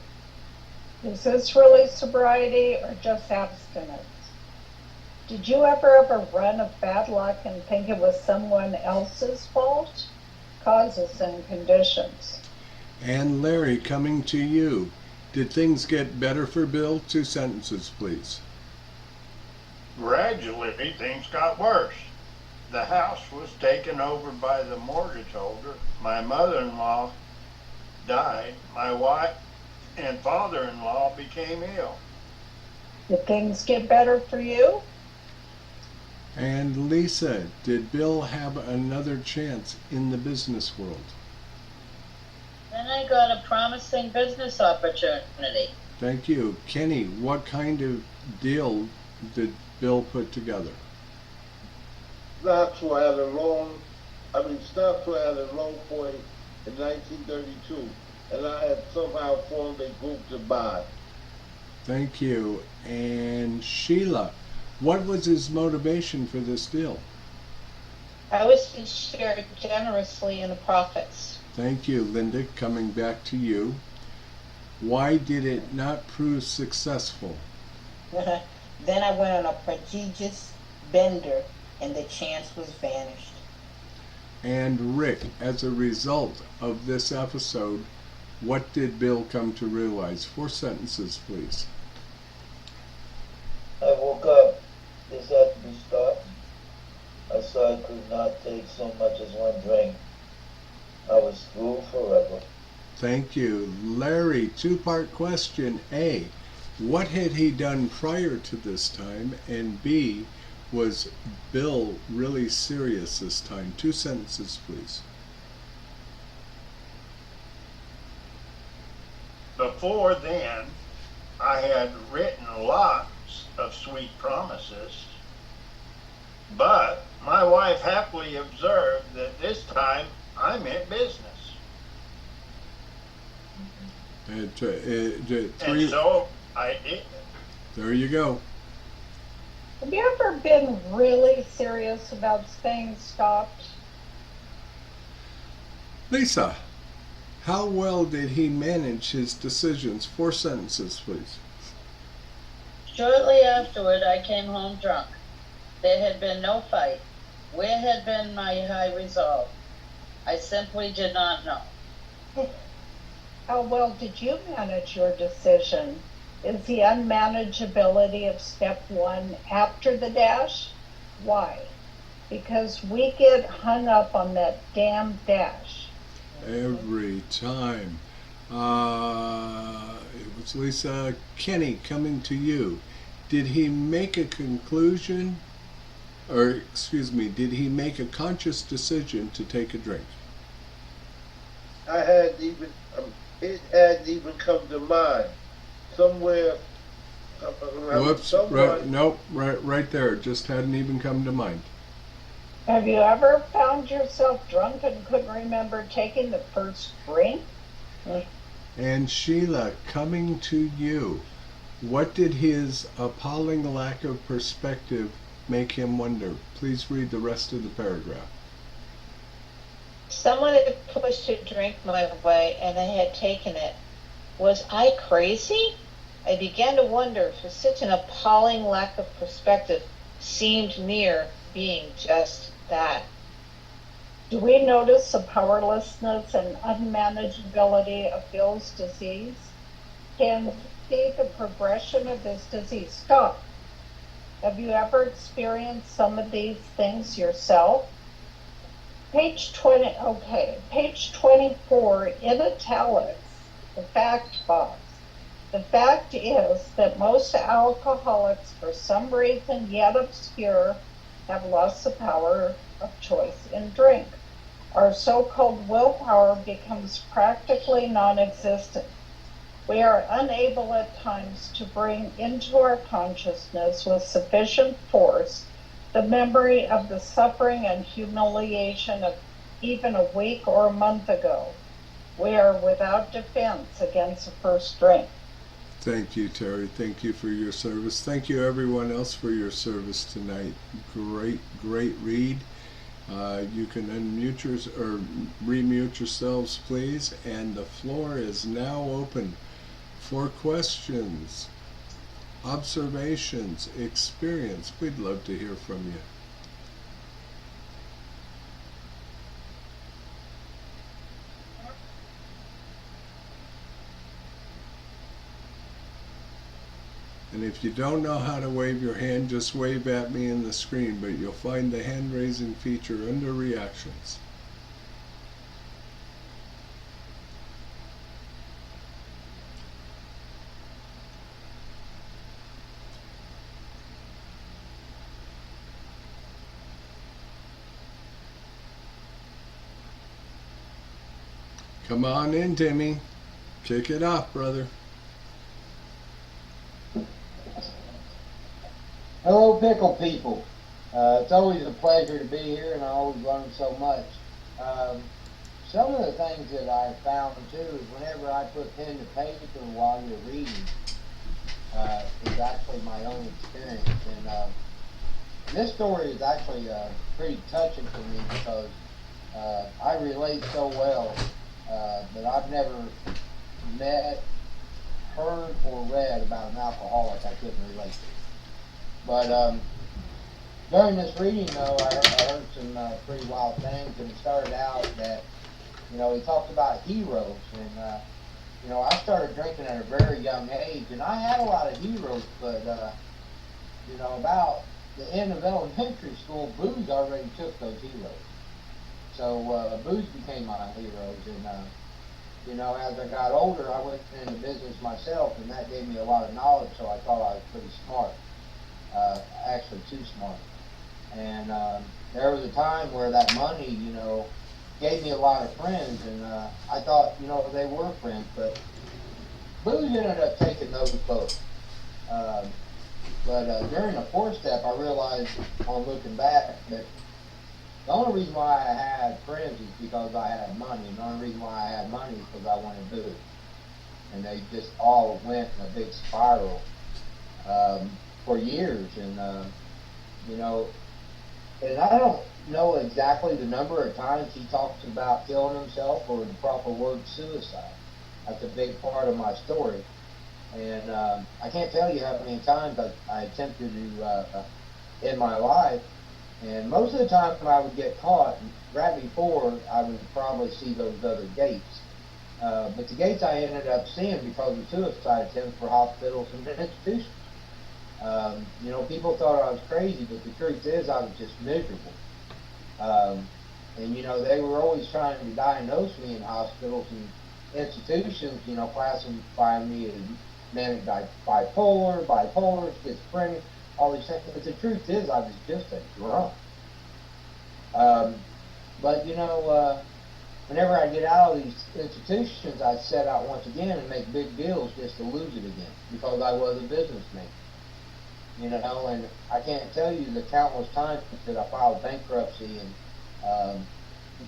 Is this really sobriety or just abstinence? Did you ever have a run of bad luck and think it was someone else's fault? Causes and conditions. And Larry, coming to you. Did things get better for Bill? 2 sentences, please. Gradually, things got worse. The house was taken over by the mortgage holder. My mother-in-law died. My wife and father-in-law became ill. Did things get better for you? And Lisa, did Bill have another chance in the business world? Then I got a promising business opportunity. Thank you. Kenny, what kind of deal did Bill put together? Knoxville had a loan, Knoxville had a loan point in 1932, and I had somehow formed a group to buy. Thank you. And Sheila, what was his motivation for this deal? I was to share generously in the profits. Thank you, Linda. Coming back to you. Why did it not prove successful? Then I went on a prodigious bender and the chance was vanished. And Rick, as a result of this episode, what did Bill come to realize? 4 sentences, please. I woke up. This had to be stopped. I saw I could not take so much as one drink. I was through forever. Thank you. Larry, 2-part question. A, what had he done prior to this time? And B, was Bill really serious this time? 2 sentences, please. Before then, I had written lots of sweet promises, but my wife happily observed that this time I meant business. And so I did. There you go. Have you ever been really serious about staying stopped? Lisa, how well did he manage his decisions? 4 sentences, please. Shortly afterward, I came home drunk. There had been no fight. Where had been my high resolve? I simply did not know. How well did you manage your decision? Is the unmanageability of step 1 after the dash? Why? Because we get hung up on that damn dash. Every time. It was Lisa. Kenny, coming to you. Did he make a conclusion, or excuse me, did he make a conscious decision to take a drink? It hadn't even come to mind. Somewhere. Whoops! Right there. It just hadn't even come to mind. Have you ever found yourself drunk and couldn't remember taking the first drink? And Sheila, coming to you. What did his appalling lack of perspective make him wonder? Please read the rest of the paragraph. Someone had pushed a drink my way and I had taken it. Was I crazy? I began to wonder if such an appalling lack of perspective seemed near being just that. Do we notice the powerlessness and unmanageability of Bill's disease? Can we see the progression of this disease stop? Have you ever experienced some of these things yourself? Page 24 in italics, the fact box. The fact is that most alcoholics, for some reason yet obscure, have lost the power of choice in drink. Our so-called willpower becomes practically non-existent. We are unable at times to bring into our consciousness with sufficient force the memory of the suffering and humiliation of even a week or a month ago. We are without defense against the first drink. Thank you, Terry. Thank you for your service. Thank you, everyone else, for your service tonight. Great read. You can unmute or remute yourselves, please. And the floor is now open for questions, observations, experience. We'd love to hear from you. And if you don't know how to wave your hand, just wave at me in the screen, but you'll find the hand raising feature under reactions. Come on in, Timmy. Kick it off, brother. Hello, pickle people. It's always a pleasure to be here, and I always learn so much. Some of the things that I found too is whenever I put pen to paper while you're reading, is actually my own experience. And this story is actually pretty touching for me because I relate so well that I've never met, heard, or read about an alcoholic I couldn't relate to. But during this reading, though, I heard some pretty wild things, and it started out that, you know, he talked about heroes, and, you know, I started drinking at a very young age, and I had a lot of heroes, but, you know, about the end of elementary school, booze already took those heroes. So booze became my heroes, and, you know, as I got older, I went into business myself, and that gave me a lot of knowledge, so I thought I was pretty smart. Actually too smart. And there was a time where that money, you know, gave me a lot of friends, and I thought, you know, they were friends, but booze ended up taking those both. But during the fourth step, I realized, on looking back, that the only reason why I had friends is because I had money, and the only reason why I had money is because I wanted booze. And they just all went in a big spiral for years, and you know, and I don't know exactly the number of times he talks about killing himself or the proper word suicide. That's a big part of my story, and I can't tell you how many times I attempted to in my life, and most of the time I would get caught. Right before I would probably see those other gates, but the gates I ended up seeing because of suicide attempts for hospitals and institutions. You know, people thought I was crazy, but the truth is I was just miserable. And, you know, they were always trying to diagnose me in hospitals and institutions, you know, classifying me as manic bipolar, schizophrenic, all these things. But the truth is I was just a drunk. But, you know, whenever I get out of these institutions, I set out once again and make big deals just to lose it again because I was a businessman. You know, and I can't tell you the countless times that I filed bankruptcy, and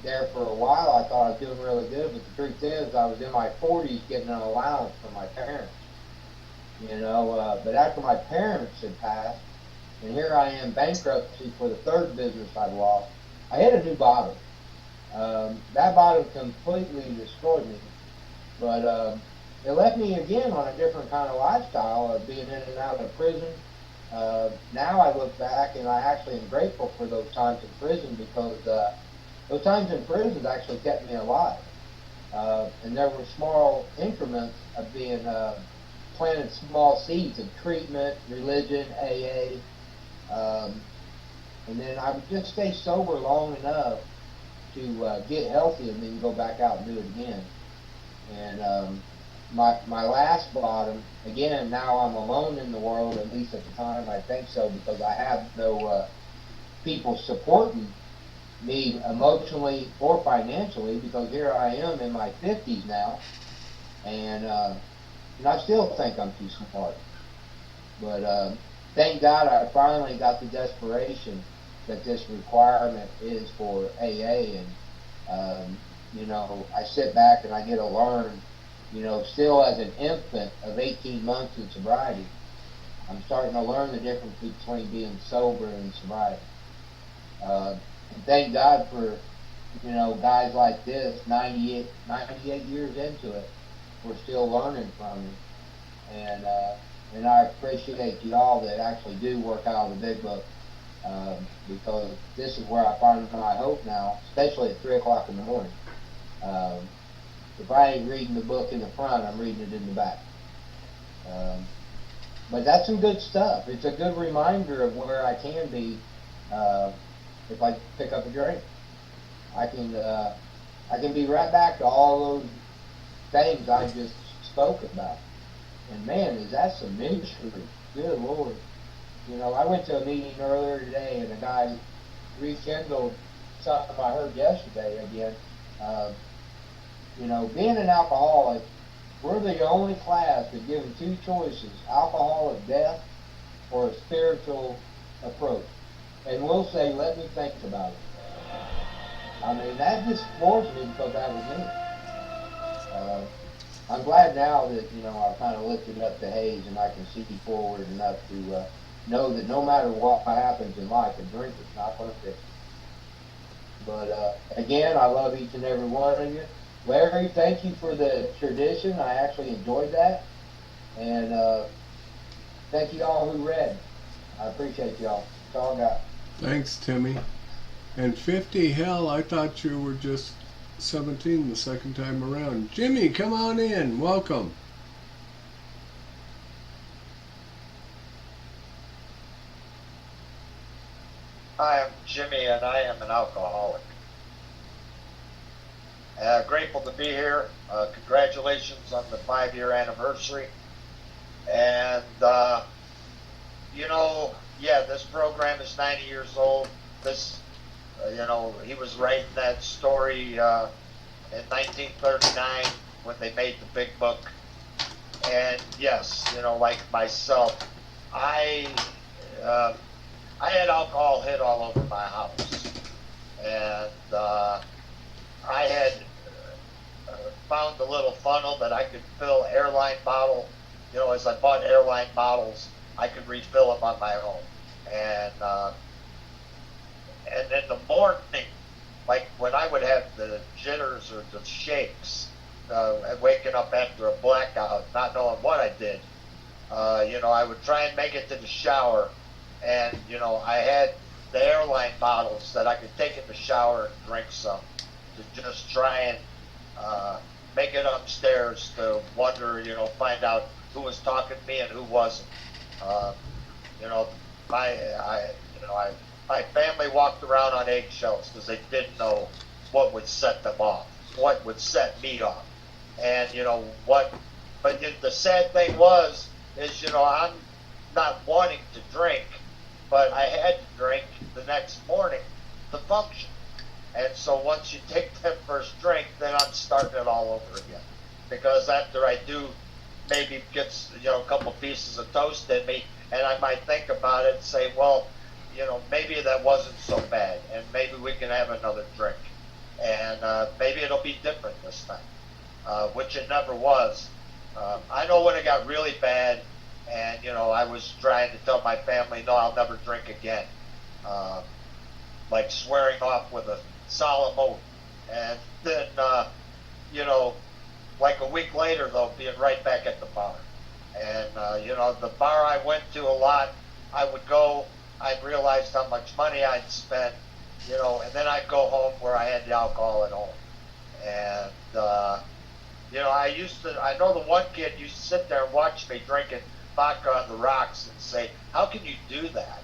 there for a while I thought I was doing really good, but the truth is I was in my 40s getting an allowance from my parents. You know, but after my parents had passed, and here I am bankruptcy for the third business I've lost, I hit a new bottom. That bottom completely destroyed me, but it left me again on a different kind of lifestyle of being in and out of prison. Now I look back and I actually am grateful for those times in prison because those times in prison actually kept me alive. And there were small increments of being planted small seeds of treatment, religion, AA. And then I would just stay sober long enough to get healthy and then go back out and do it again. And my last bottom, again, now I'm alone in the world, at least at the time I think so, because I have no people supporting me emotionally or financially, because here I am in my 50s now, and I still think I'm too smart. But thank God I finally got the desperation that this requirement is for AA, and you know, I sit back and I get to learn. You know, still as an infant of 18 months in sobriety, I'm starting to learn the difference between being sober and sobriety. And thank God for, you know, guys like this, 98 years into it, we're still learning from me. And I appreciate y'all that actually do work out of the big book, because this is where I find my hope now, especially at 3 o'clock in the morning. If I ain't reading the book in the front, I'm reading it in the back. But that's some good stuff. It's a good reminder of where I can be if I pick up a drink. I can be right back to all those things I just spoke about. And man, is that some ministry. Good Lord. You know, I went to a meeting earlier today and a guy rekindled something I heard yesterday again. You know, being an alcoholic, we're the only class that given two choices: alcoholic death or a spiritual approach. And we'll say, let me think about it. I mean, that just floors me because that was me. I'm glad now that, you know, I've kind of lifted up the haze and I can see forward enough to know that no matter what happens in life, a drink is not going to fix it. But again, I love each and every one of you. Larry, thank you for the tradition. I actually enjoyed that. And thank you all who read. I appreciate y'all. That's all I got. Thanks, Timmy. And 50, hell, I thought you were just 17 the second time around. Jimmy, come on in. Welcome. Hi, I'm Jimmy, and I am an alcoholic. Grateful to be here. Congratulations on the 5-year anniversary. And, you know, yeah, this program is 90 years old. This, you know, he was writing that story in 1939 when they made the big book. And yes, you know, like myself, I had alcohol hit all over my house, and I had found a little funnel that I could fill airline bottle. You know, as I bought airline bottles, I could refill them on my own. And in the morning, like when I would have the jitters or the shakes, and waking up after a blackout, not knowing what I did, you know, I would try and make it to the shower. And, you know, I had the airline bottles that I could take in the shower and drink some to just try and make it upstairs to wonder, you know, find out who was talking to me and who wasn't. You know, my family walked around on eggshells because they didn't know what would set them off, what would set me off. And, you know, but the sad thing is, you know, I'm not wanting to drink, but I had to drink the next morning to function. And so once you take that first drink, then I'm starting it all over again. Because after I do maybe get, you know, a couple pieces of toast in me, and I might think about it and say, well, you know, maybe that wasn't so bad, and maybe we can have another drink. And maybe it'll be different this time, which it never was. I know when it got really bad, and, you know, I was trying to tell my family, no, I'll never drink again. Like swearing off with a solemn oath. And then, you know, like a week later, though, being right back at the bar. And, you know, the bar I went to a lot, I would go, I'd realize how much money I'd spent, you know, and then I'd go home where I had the alcohol at home. And, you know, I know the one kid used to sit there and watch me drinking vodka on the rocks and say, how can you do that?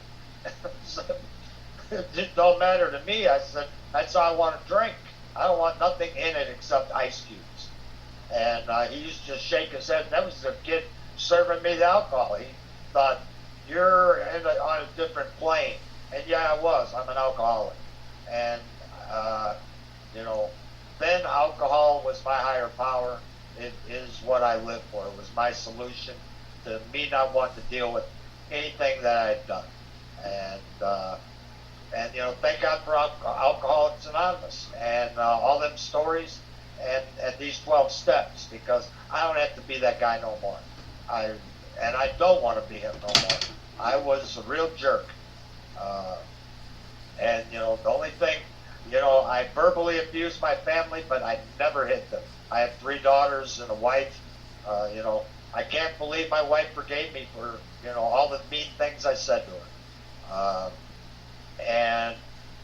So, it don't matter to me. I said, that's all I want to drink. I don't want nothing in it except ice cubes. And he used to just shake his head. That was the kid serving me the alcohol. He thought, you're on a different plane. And yeah, I was. I'm an alcoholic. And, you know, then alcohol was my higher power. It is what I live for. It was my solution to me not wanting to deal with anything that I had done. And you know, thank God for Alcoholics Anonymous and all them stories and these 12 steps, because I don't have to be that guy no more. I don't want to be him no more. I was a real jerk. And, you know, the only thing, you know, I verbally abused my family, but I never hit them. I have 3 daughters and a wife. You know, I can't believe my wife forgave me for, you know, all the mean things I said to her.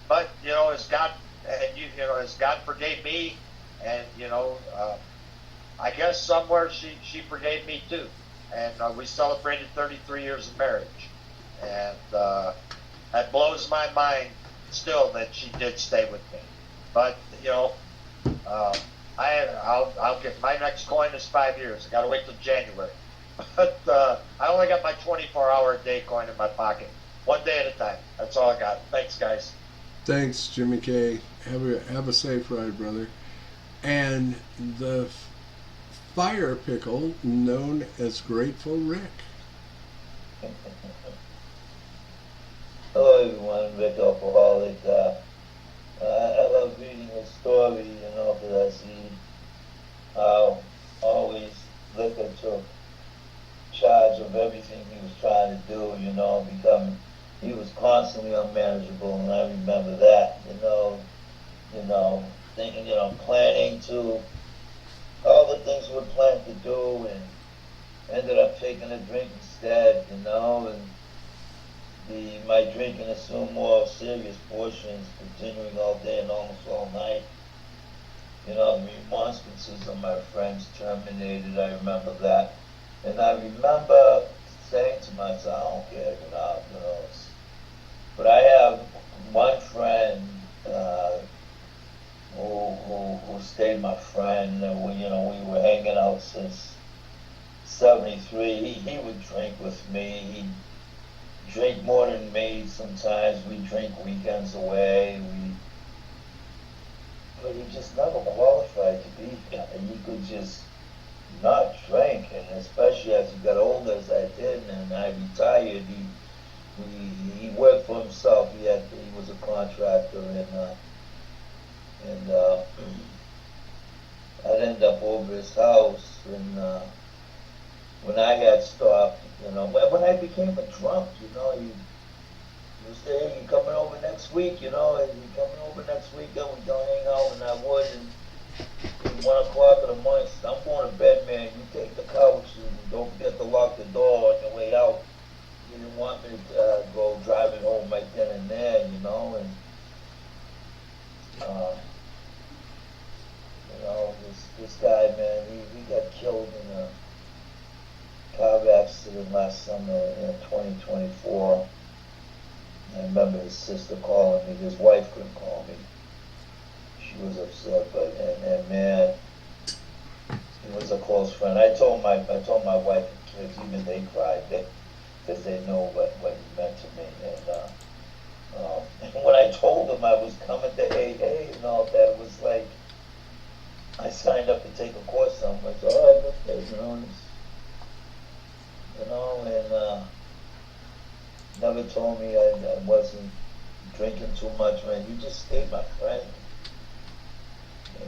But you know, as God forgave me, and you know, I guess somewhere she forgave me too, and we celebrated 33 years of marriage, and that blows my mind still that she did stay with me. But you know, I'll get my next coin is 5 years. I got to wait till January, but I only got my 24-hour-a-day coin in my pocket. One day at a time. That's all I got. Thanks, guys. Thanks, Jimmy K. Have a safe ride, brother. and the fire pickle known as Grateful Rick. Hello everyone, Rick Alcoholic. I love reading his story, because I see how always liquor took charge of everything he was trying to do, he was constantly unmanageable, and I remember that, thinking, planning to, all the things we planned to do, and ended up taking a drink instead, and my drinking assumed more serious portions, continuing all day and almost all night. The remonstrances of my friends terminated, I remember that. And I remember saying to myself, I don't care, but I have one friend who stayed my friend. We were hanging out since '73. He would drink with me. He'd drink more than me sometimes. We'd drink weekends away. But he just never qualified to be here. And he could just not drink, and especially as he got older, as I did, and I retired, he worked for himself. He was a contractor, and I'd end up over his house, and when I had stopped, when I became a drunk, he would say, hey, you coming over next week, and you coming over next weekend, we don't hang out, and I would, and 1 o'clock in the morning, I'm going to bed, man. You take the couch and don't forget to lock the door on your way out. He didn't want me to go driving home right then and there, and this guy, man, he got killed in a car accident last summer in 2024. I remember his sister calling me. His wife couldn't call me. She was upset, and man, he was a close friend. I told my wife and kids, even they cried, because they know what he meant to me. And when I told them I was coming to AA and all that, it was like I signed up to take a course somewhere. So, all right, okay, and never told me I wasn't drinking too much, man. You just stayed my friend.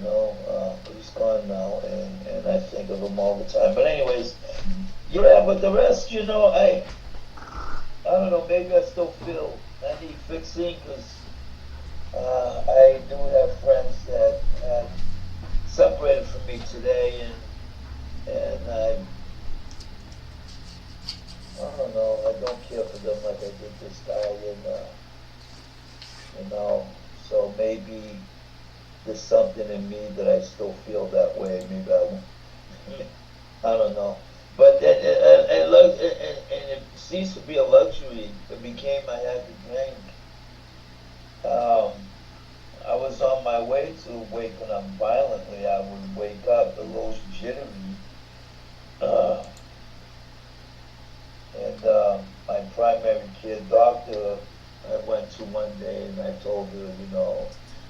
But he's gone now, and I think of him all the time. But anyways, yeah, but the rest, I don't know, maybe I still feel I need fixing, because I do have friends that had separated from me today, and I don't know, I don't care for them like I did this guy, and so maybe there's something in me that I still feel that way. Maybe I don't know. But and it ceased to be a luxury. It became I had to drink. I was on my way to waking up violently. I would wake up a little jittery. And my primary care doctor I went to one day, and I told her,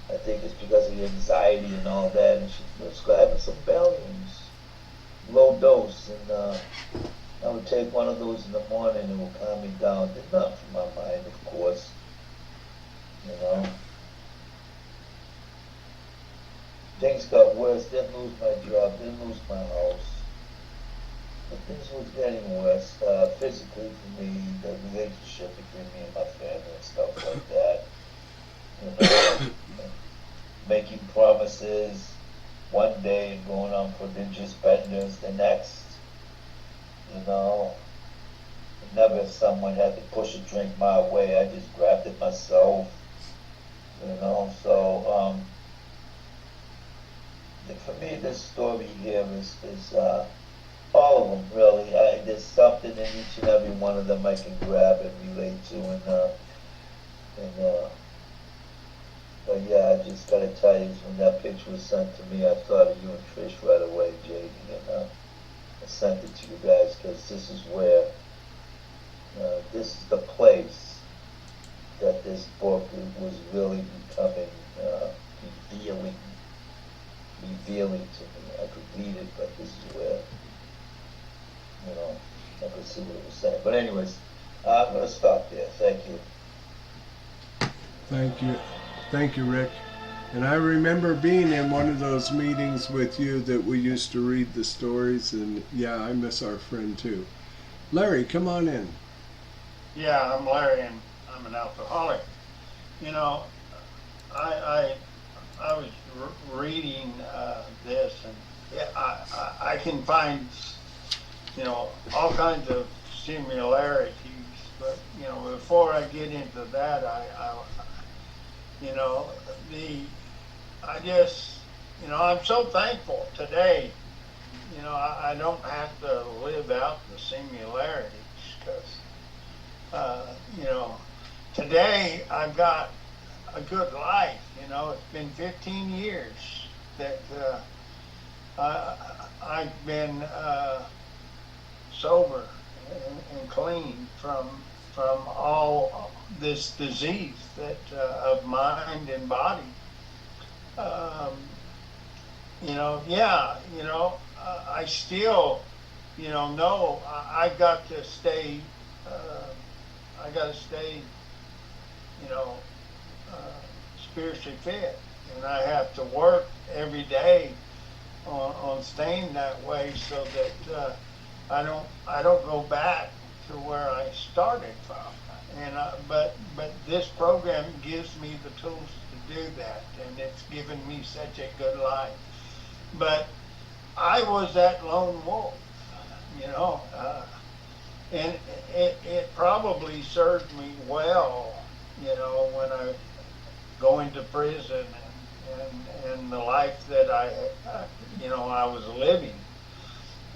I think it's because of the anxiety and all that, and she prescribed me some Valiums, low dose, and I would take one of those in the morning, and it would calm me down. Did nothing for my mind, of course, Things got worse. Didn't lose my job, didn't lose my house. But things was getting worse, physically for me, the relationship between me and my family and stuff like that. Making promises one day and going on prodigious benders the next. Never someone had to push a drink my way. I just grabbed it myself. So for me, this story here is all of them, really. There's something in each and every one of them I can grab and relate to, but yeah, I just gotta tell you, when that picture was sent to me, I thought of you and Trish right away, JD, and I sent it to you guys, because this is where, this is the place that this book was really becoming, revealing see what it was saying. But anyways, I'm going to stop there. Thank you. Thank you, Rick. And I remember being in one of those meetings with you that we used to read the stories, and yeah, I miss our friend too. Larry, come on in. Yeah, I'm Larry, and I'm an alcoholic. You know, I was reading this, and yeah, I can find, you know, all kinds of similarities. But you know, before I get into that, you know, I just, you know, I'm so thankful today. You know, I don't have to live out the similarities because, you know, today I've got a good life. You know, it's been 15 years that I've been sober and clean from all this disease that of mind and body. You know, yeah, you know, I still, you know I've got to stay. I got to stay, you know, spiritually fit, and I have to work every day on staying that way so that I don't go back to where I started from. And but this program gives me the tools to do that, and it's given me such a good life. But I was that lone wolf, you know, and it probably served me well, you know, when I go into prison and the life that you know, I was living,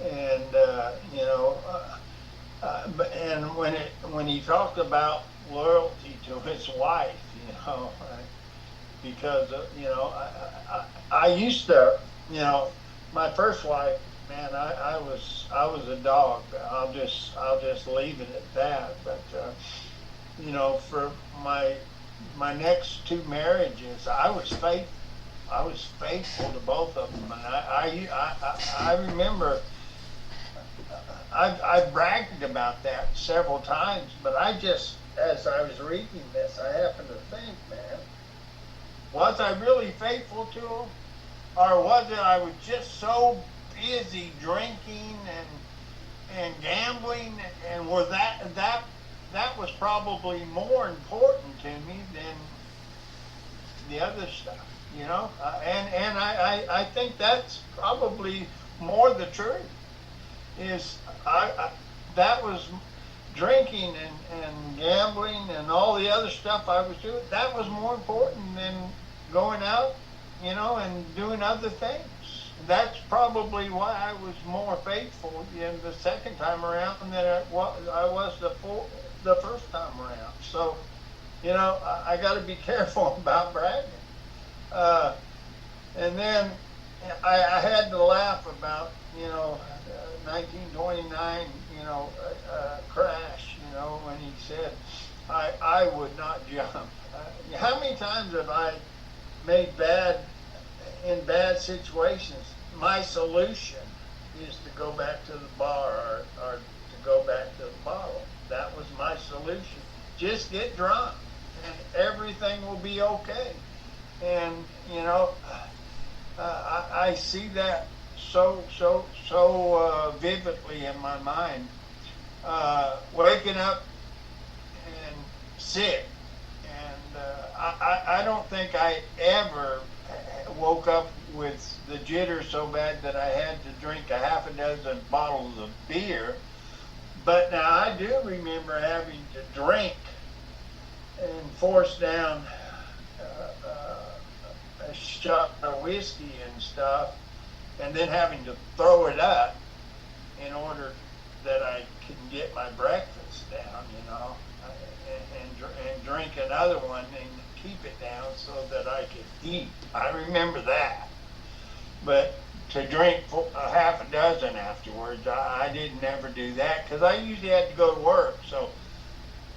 and you know, and when he talked about loyalty to his wife, you know, because you know, I used to, you know, my first wife, man, I was a dog. I'll just leave it at that. But you know, for my next two marriages, I was faithful. I was faithful to both of them, and I remember I bragged about that several times. But I just, as I was reading this, I happened to think, man, was I really faithful to them, or was it I was just so busy drinking and gambling, and was that was probably more important to me than the other stuff, you know? And I think that's probably more the truth. Is that was drinking and gambling and all the other stuff I was doing. That was more important than going out, you know, and doing other things. That's probably why I was more faithful in the second time around than I was the first time around. So, you know, I got to be careful about bragging. And then I had to laugh about, you know, 1929, you know, crash, you know, when he said, I would not jump. How many times have I made in bad situations? My solution is to go back to the bar or to go back to the bottle. That was my solution. Just get drunk and everything will be okay. And, you know, I see that so vividly in my mind. Waking up and sick. And I don't think I ever woke up with the jitter so bad that I had to drink a half a dozen bottles of beer. But now I do remember having to drink and force down a shot of whiskey and stuff, and then having to throw it up in order that I can get my breakfast down, you know, and drink another one and keep it down so that I could eat. I remember that. But to drink a half a dozen afterwards, I didn't ever do that because I usually had to go to work. So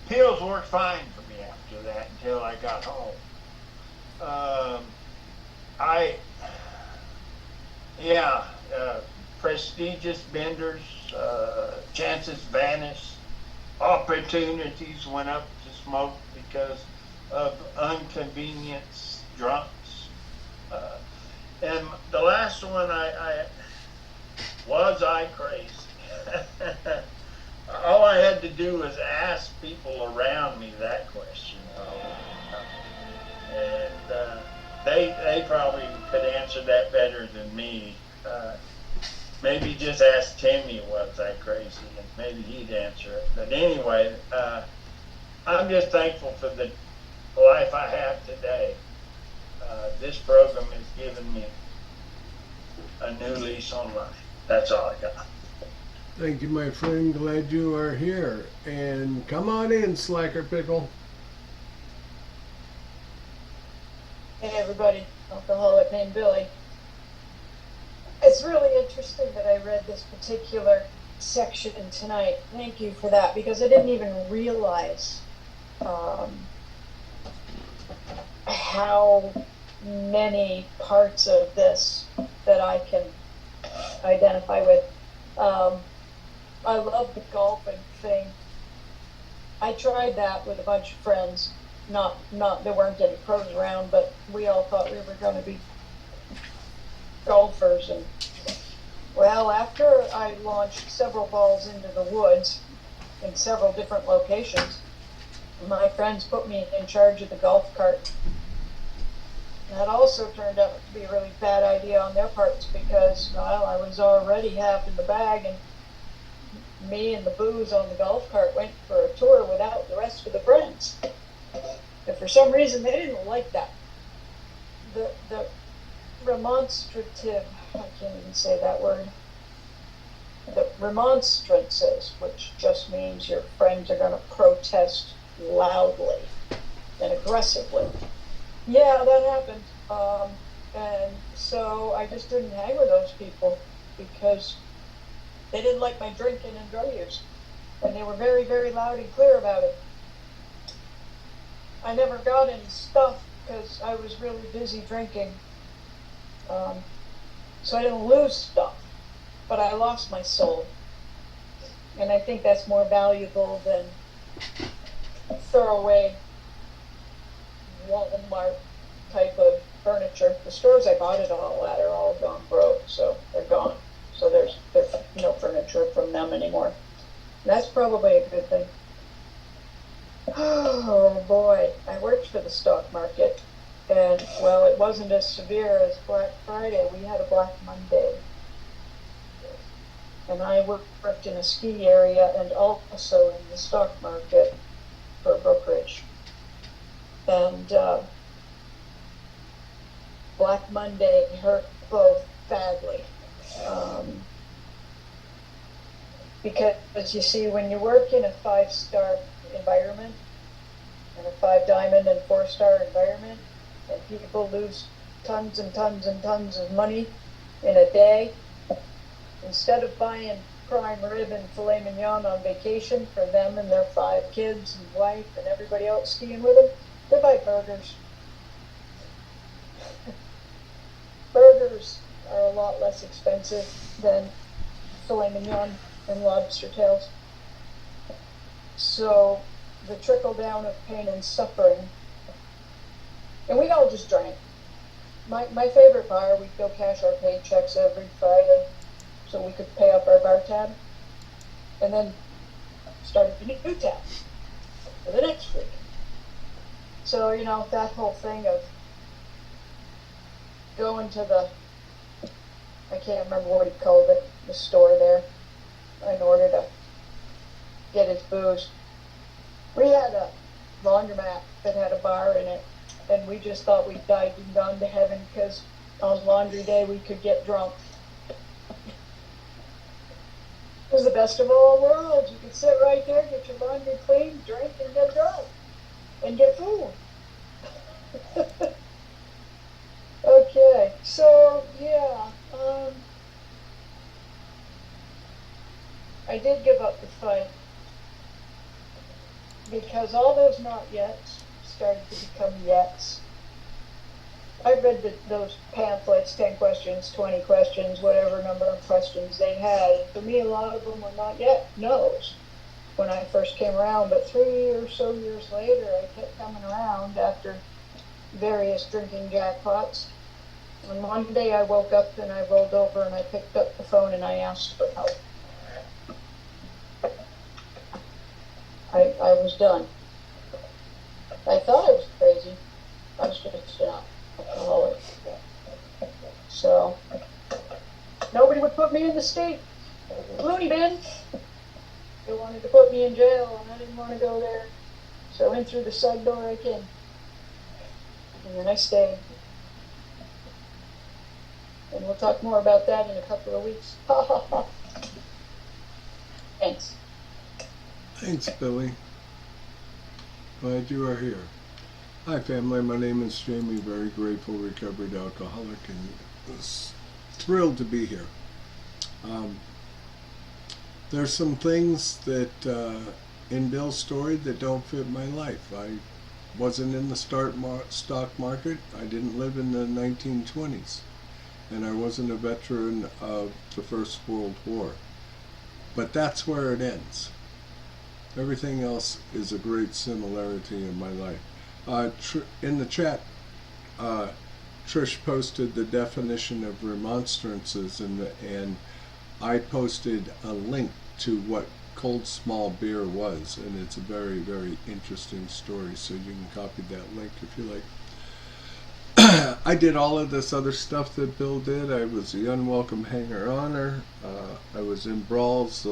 pills worked fine for me after that until I got home. Prestigious benders, chances vanished. Opportunities went up to smoke because of inconvenience drunks. And the last one, was I crazy? All I had to do was ask people around me that question. And they probably could answer that better than me. Maybe just ask Timmy, was I crazy, and maybe he'd answer it. But anyway, I'm just thankful for the life I have today. This program has given me a new lease on life. That's all I got. Thank you, my friend. Glad you are here. And come on in, Slacker Pickle. Hey everybody, alcoholic named Billy. It's really interesting that I read this particular section tonight. Thank you for that, because I didn't even realize how many parts of this that I can identify with. I love the golfing thing. I tried that with a bunch of friends. Not there weren't any pros around, but we all thought we were going to be golfers. And well, after I launched several balls into the woods in several different locations, my friends put me in charge of the golf cart. That also turned out to be a really bad idea on their parts, because, well, I was already half in the bag, and me and the booze on the golf cart went for a tour without the rest of the friends. And for some reason, they didn't like that. The remonstrative, I can't even say that word, the remonstrances, which just means your friends are going to protest loudly and aggressively. Yeah, that happened. And so I just didn't hang with those people because they didn't like my drinking and drug use. And they were very, very loud and clear about it. I never got any stuff because I was really busy drinking. So I didn't lose stuff, but I lost my soul. And I think that's more valuable than throwaway Walmart type of furniture. The stores I bought it all at are all gone broke, so they're gone. So there's no furniture from them anymore. And that's probably a good thing. Oh boy, I worked for the stock market, and well, it wasn't as severe as Black Friday. We had a Black Monday. And I worked in a ski area and also in the stock market for a brokerage. And Black Monday hurt both badly. Because you see, when you work in a 5-star environment, and a 5-diamond and 4-star environment, and people lose tons and tons and tons of money in a day, instead of buying prime rib and filet mignon on vacation for them and their 5 kids and wife and everybody else skiing with them, they buy burgers. Burgers are a lot less expensive than filet mignon and lobster tails. So the trickle down of pain and suffering, and we all just drank. My favorite bar, we'd go cash our paychecks every Friday so we could pay off our bar tab, and then start a new tab for the next week. So, you know, that whole thing of going to the, I can't remember what he called it, the store there, in order to get his booze. We had a laundromat that had a bar in it, and we just thought we'd died and gone to heaven because on laundry day we could get drunk. It was the best of all worlds. You could sit right there, get your laundry clean, drink, and get drunk, and get food. Okay, so yeah, I did give up the fight because all those not yets started to become yets. I read those pamphlets, 10 questions, 20 questions, whatever number of questions they had. And for me, a lot of them were not yet no's when I first came around, but 3 or so years later, I kept coming around after various drinking jackpots. And one day I woke up and I rolled over and I picked up the phone and I asked for help. I was done. I thought I was crazy. I was just an alcoholic. So nobody would put me in the state loony bin. They wanted to put me in jail and I didn't want to go there. So in through the side door I came. And then I stayed. And we'll talk more about that in a couple of weeks. Ha ha ha. Thanks. Thanks, Billy. Glad you are here. Hi, family. My name is Jamie. Very grateful, recovered alcoholic, and was thrilled to be here. There's some things that in Bill's story that don't fit my life. I wasn't in the stock market. I didn't live in the 1920s. And I wasn't a veteran of the First World War. But that's where it ends. Everything else is a great similarity in my life. In the chat, Trish posted the definition of remonstrances, and I posted a link to what Cold Small Beer was, and it's a very, very interesting story, so you can copy that link if you like. I did all of this other stuff that Bill did. I was the unwelcome hanger-oner. I was in brawls.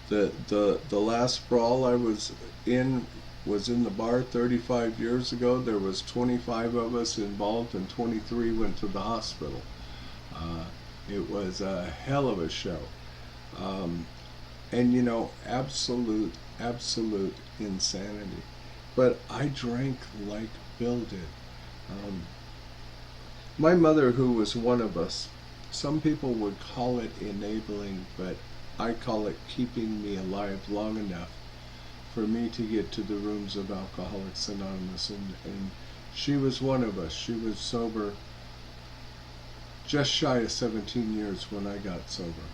The last brawl I was in the bar 35 years ago. There was 25 of us involved and 23 went to the hospital. It was a hell of a show. And you know, absolute insanity. But I drank like Bill did. My mother, who was one of us, some people would call it enabling, but I call it keeping me alive long enough for me to get to the rooms of Alcoholics Anonymous. And she was one of us. She was sober just shy of 17 years when I got sober.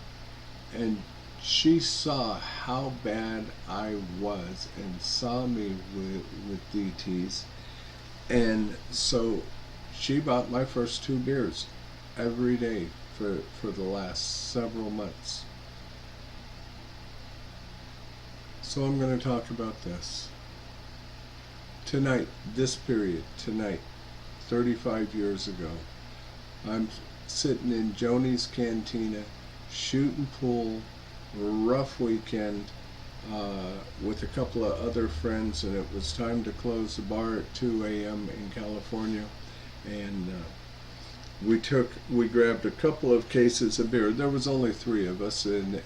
And she saw how bad I was and saw me with DTs. And so she bought my first 2 beers every day for the last several months. So I'm going to talk about this. Tonight, this period, tonight, 35 years ago, I'm sitting in Joni's Cantina, shooting pool, rough weekend, with a couple of other friends, and it was time to close the bar at 2 a.m. in California. And we grabbed a couple of cases of beer. There was only 3 of us, and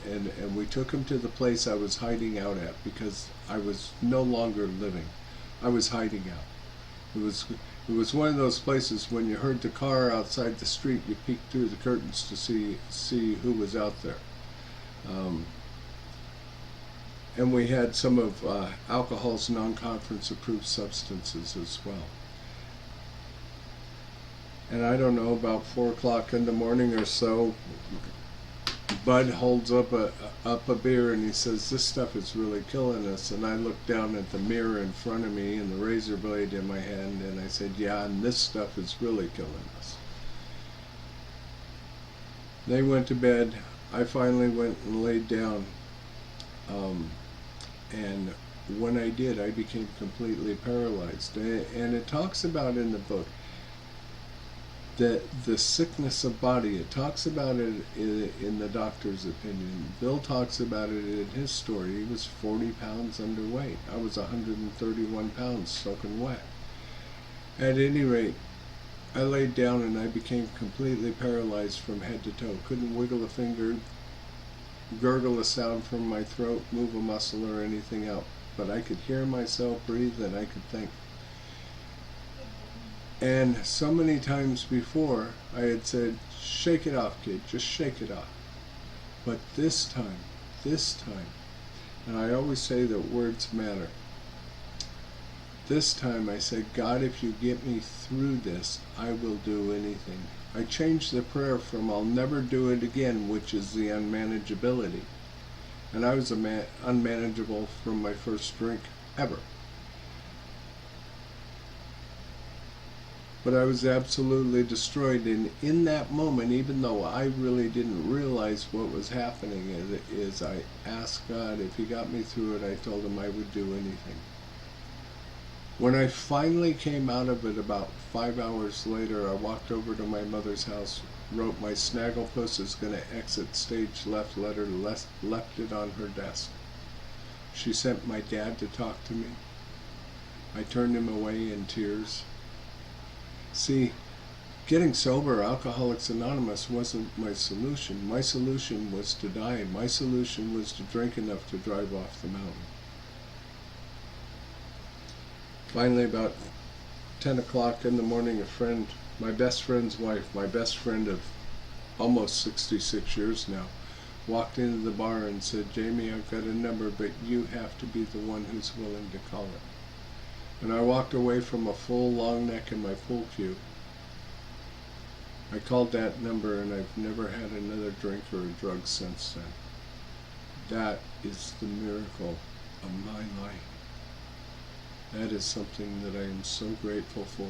we took them to the place I was hiding out at because I was no longer living. I was hiding out. It was one of those places when you heard the car outside the street, you peeked through the curtains to see who was out there. And we had some of alcohol's non-conference approved substances as well. And I don't know, about 4 o'clock in the morning or so, Bud holds up a beer and he says, "This stuff is really killing us." And I looked down at the mirror in front of me and the razor blade in my hand, and I said, "Yeah, and this stuff is really killing us." They went to bed. I finally went and laid down. And when I did, I became completely paralyzed. And it talks about in the book that the sickness of body, it talks about it in the doctor's opinion. Bill talks about it in his story. He was 40 pounds underweight. I was 131 pounds soaking wet. At any rate, I laid down and I became completely paralyzed from head to toe. Couldn't wiggle a finger, gurgle a sound from my throat, move a muscle or anything else. But I could hear myself breathe and I could think. And so many times before, I had said, "Shake it off, kid, just shake it off." But this time, and I always say that words matter, this time I said, God, if you get me through this, I will do anything. I changed the prayer from I'll never do it again, which is the unmanageability. And I was unmanageable from my first drink ever. But I was absolutely destroyed, and in that moment, even though I really didn't realize what was happening, is I asked God if he got me through it. I told him I would do anything. When I finally came out of it about 5 hours later, I walked over to my mother's house, wrote my Snagglepuss is going to exit stage left letter, left it on her desk. She sent my dad to talk to me. I turned him away in tears. See, getting sober, Alcoholics Anonymous wasn't my solution. My solution was to die. My solution was to drink enough to drive off the mountain. Finally, about 10 o'clock in the morning, a friend, my best friend's wife, my best friend of almost 66 years now, walked into the bar and said, Jamie, I've got a number, but you have to be the one who's willing to call it. And I walked away from a full long neck in my pool cue. I called that number, and I've never had another drink or a drug since then. That is the miracle of my life. That is something that I am so grateful for.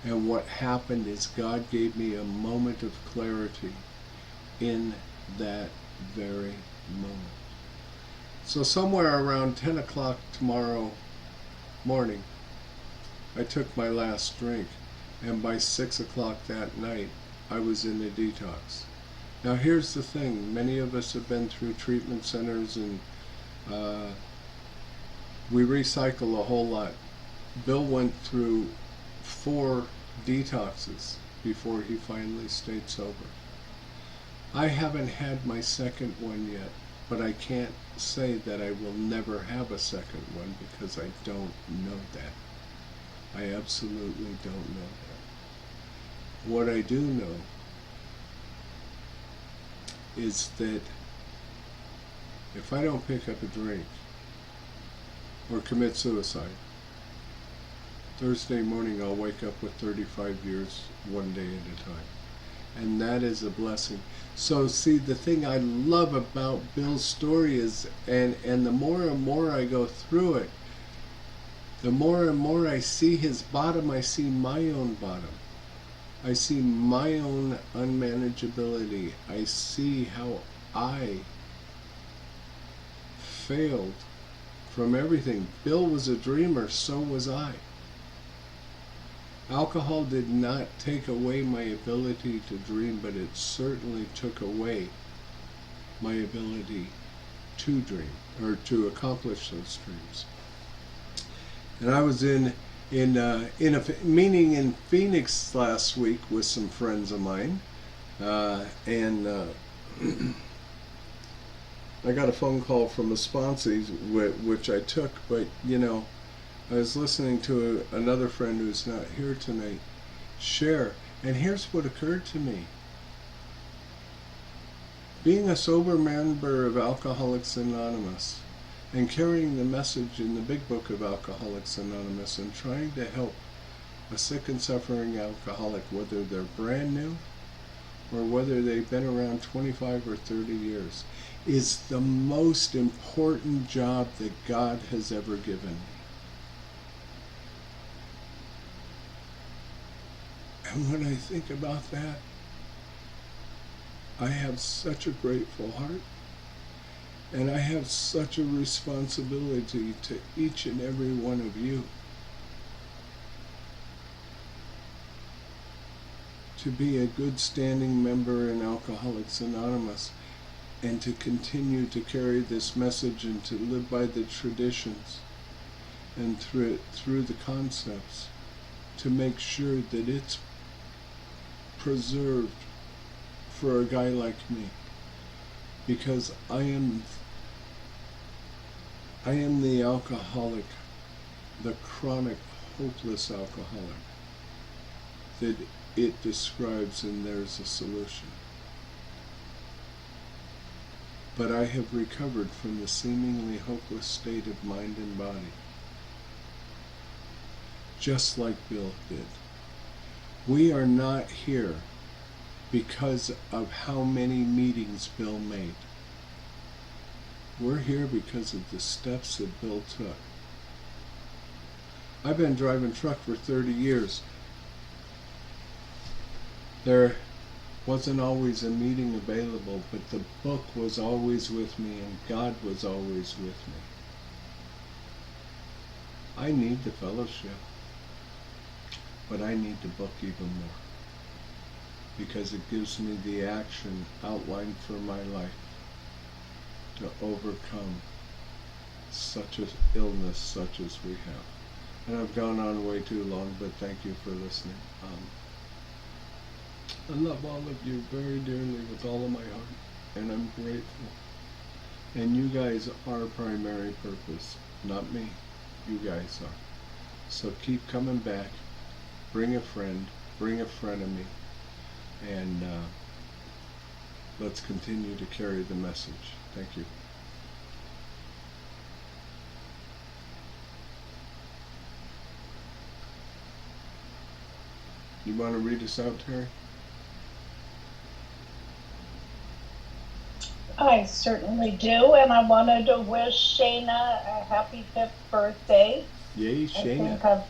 And what happened is God gave me a moment of clarity in that very moment. So somewhere around 10 o'clock tomorrow morning, I took my last drink, and by 6 o'clock that night, I was in a detox. Now here's the thing, many of us have been through treatment centers, and we recycle a whole lot. Bill went through 4 detoxes before he finally stayed sober. I haven't had my second one yet, but I can't say that I will never have a second one because I don't know that. I absolutely don't know that. What I do know is that if I don't pick up a drink or commit suicide, Thursday morning I'll wake up with 35 years one day at a time. And that is a blessing. So see, the thing I love about Bill's story is, and the more and more I go through it, the more and more I see his bottom, I see my own bottom. I see my own unmanageability. I see how I failed from everything. Bill was a dreamer, so was I. Alcohol did not take away my ability to dream, but it certainly took away my ability to dream, or to accomplish those dreams. And I was in a meeting in Phoenix last week with some friends of mine, and I got a phone call from a sponsee, which I took, but you know, I was listening to another friend who's not here tonight share, and here's what occurred to me. Being a sober member of Alcoholics Anonymous and carrying the message in the big book of Alcoholics Anonymous and trying to help a sick and suffering alcoholic, whether they're brand new or whether they've been around 25 or 30 years, is the most important job that God has ever given me. And when I think about that, I have such a grateful heart, and I have such a responsibility to each and every one of you to be a good standing member in Alcoholics Anonymous and to continue to carry this message and to live by the traditions and through the concepts to make sure that it's preserved for a guy like me, because I am the alcoholic, the chronic, hopeless alcoholic that it describes, and there's a solution. But I have recovered from the seemingly hopeless state of mind and body. just like Bill did. We are not here because of how many meetings Bill made. We're here because of the steps that Bill took. I've been driving truck for 30 years. There wasn't always a meeting available, but the book was always with me and God was always with me. I need the fellowship, but I need the book even more because it gives me the action outlined for my life to overcome such an illness such as we have. And I've gone on way too long, but thank you for listening. I love all of you very dearly with all of my heart, and I'm grateful. And you guys are primary purpose, not me. You guys are. So keep coming back. Bring a friend of me, and let's continue to carry the message. Thank you. You want to read us out, Terry? I certainly do, and I wanted to wish Shayna a happy 5th birthday. Yay, Shayna. I think I've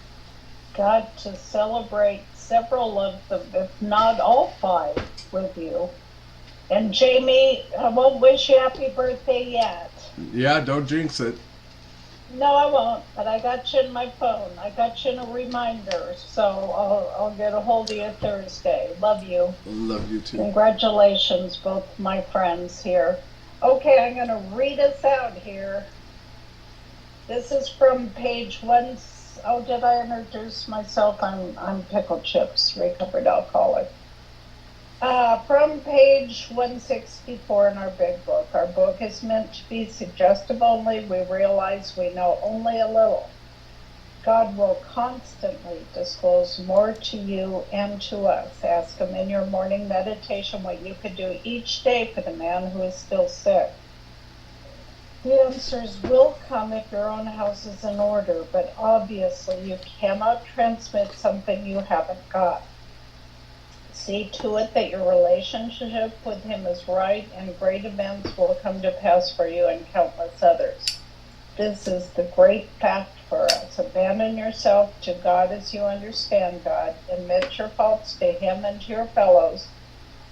got to celebrate several of them, if not all 5, with you. And Jamie, I won't wish you happy birthday yet. Yeah, don't jinx it. No, I won't, but I got you in my phone. I got you in a reminder, so I'll get a hold of you Thursday. Love you. Love you too. Congratulations, both my friends here. Okay, I'm going to read us out here. This is from page 1. Oh, did I introduce myself? I'm Pickle Chips, recovered alcoholic. From page 164 in our big book. Our book is meant to be suggestive only. We realize we know only a little. God will constantly disclose more to you and to us. Ask Him in your morning meditation what you could do each day for the man who is still sick. The answers will come if your own house is in order, but obviously you cannot transmit something you haven't got. See to it that your relationship with Him is right, and great events will come to pass for you and countless others. This is the great fact for us. Abandon yourself to God as you understand God. Admit your faults to Him and to your fellows.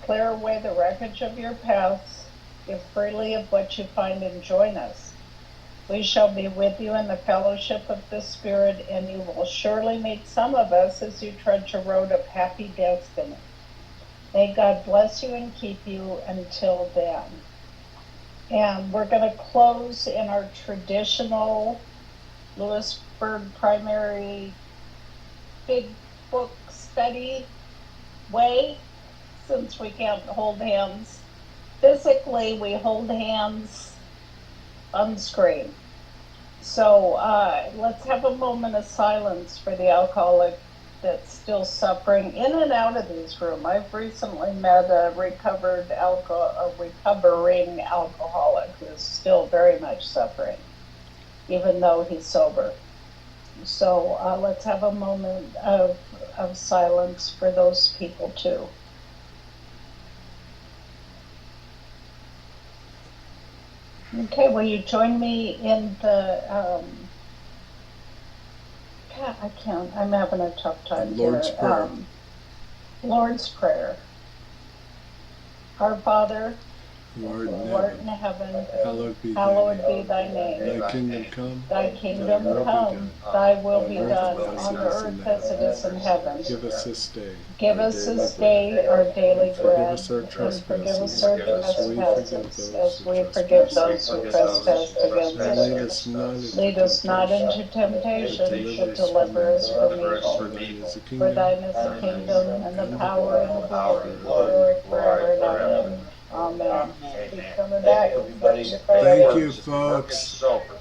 Clear away the wreckage of your past. Give freely of what you find and join us. We shall be with you in the fellowship of the Spirit, and you will surely meet some of us as you trudge a road of happy destiny. May God bless you and keep you until then. And we're going to close in our traditional Lewisburg primary big book study way, since we can't hold hands. Physically, we hold hands on screen. So let's have a moment of silence for the alcoholic that's still suffering in and out of these rooms. I've recently met a recovering alcoholic who's still very much suffering, even though he's sober. So let's have a moment of silence for those people too. Okay, will you join me in the I can't. I'm having a tough time Lord's here. Prayer. Lord's Prayer. Our Father, who art in heaven, hallowed be thy name. Thy kingdom come. Thy kingdom come. Thy will be done on earth as it is in heaven. Give us this day. Give us this day our daily bread, Forgive us our and forgive us trespasses, our trespasses, as we forgive those who trespass against and us. Lead us not into temptation, but deliver us from evil. For thine is the kingdom, and the power, and the glory, forever and ever. Amen. Keep coming back. Thank you, folks. Sober.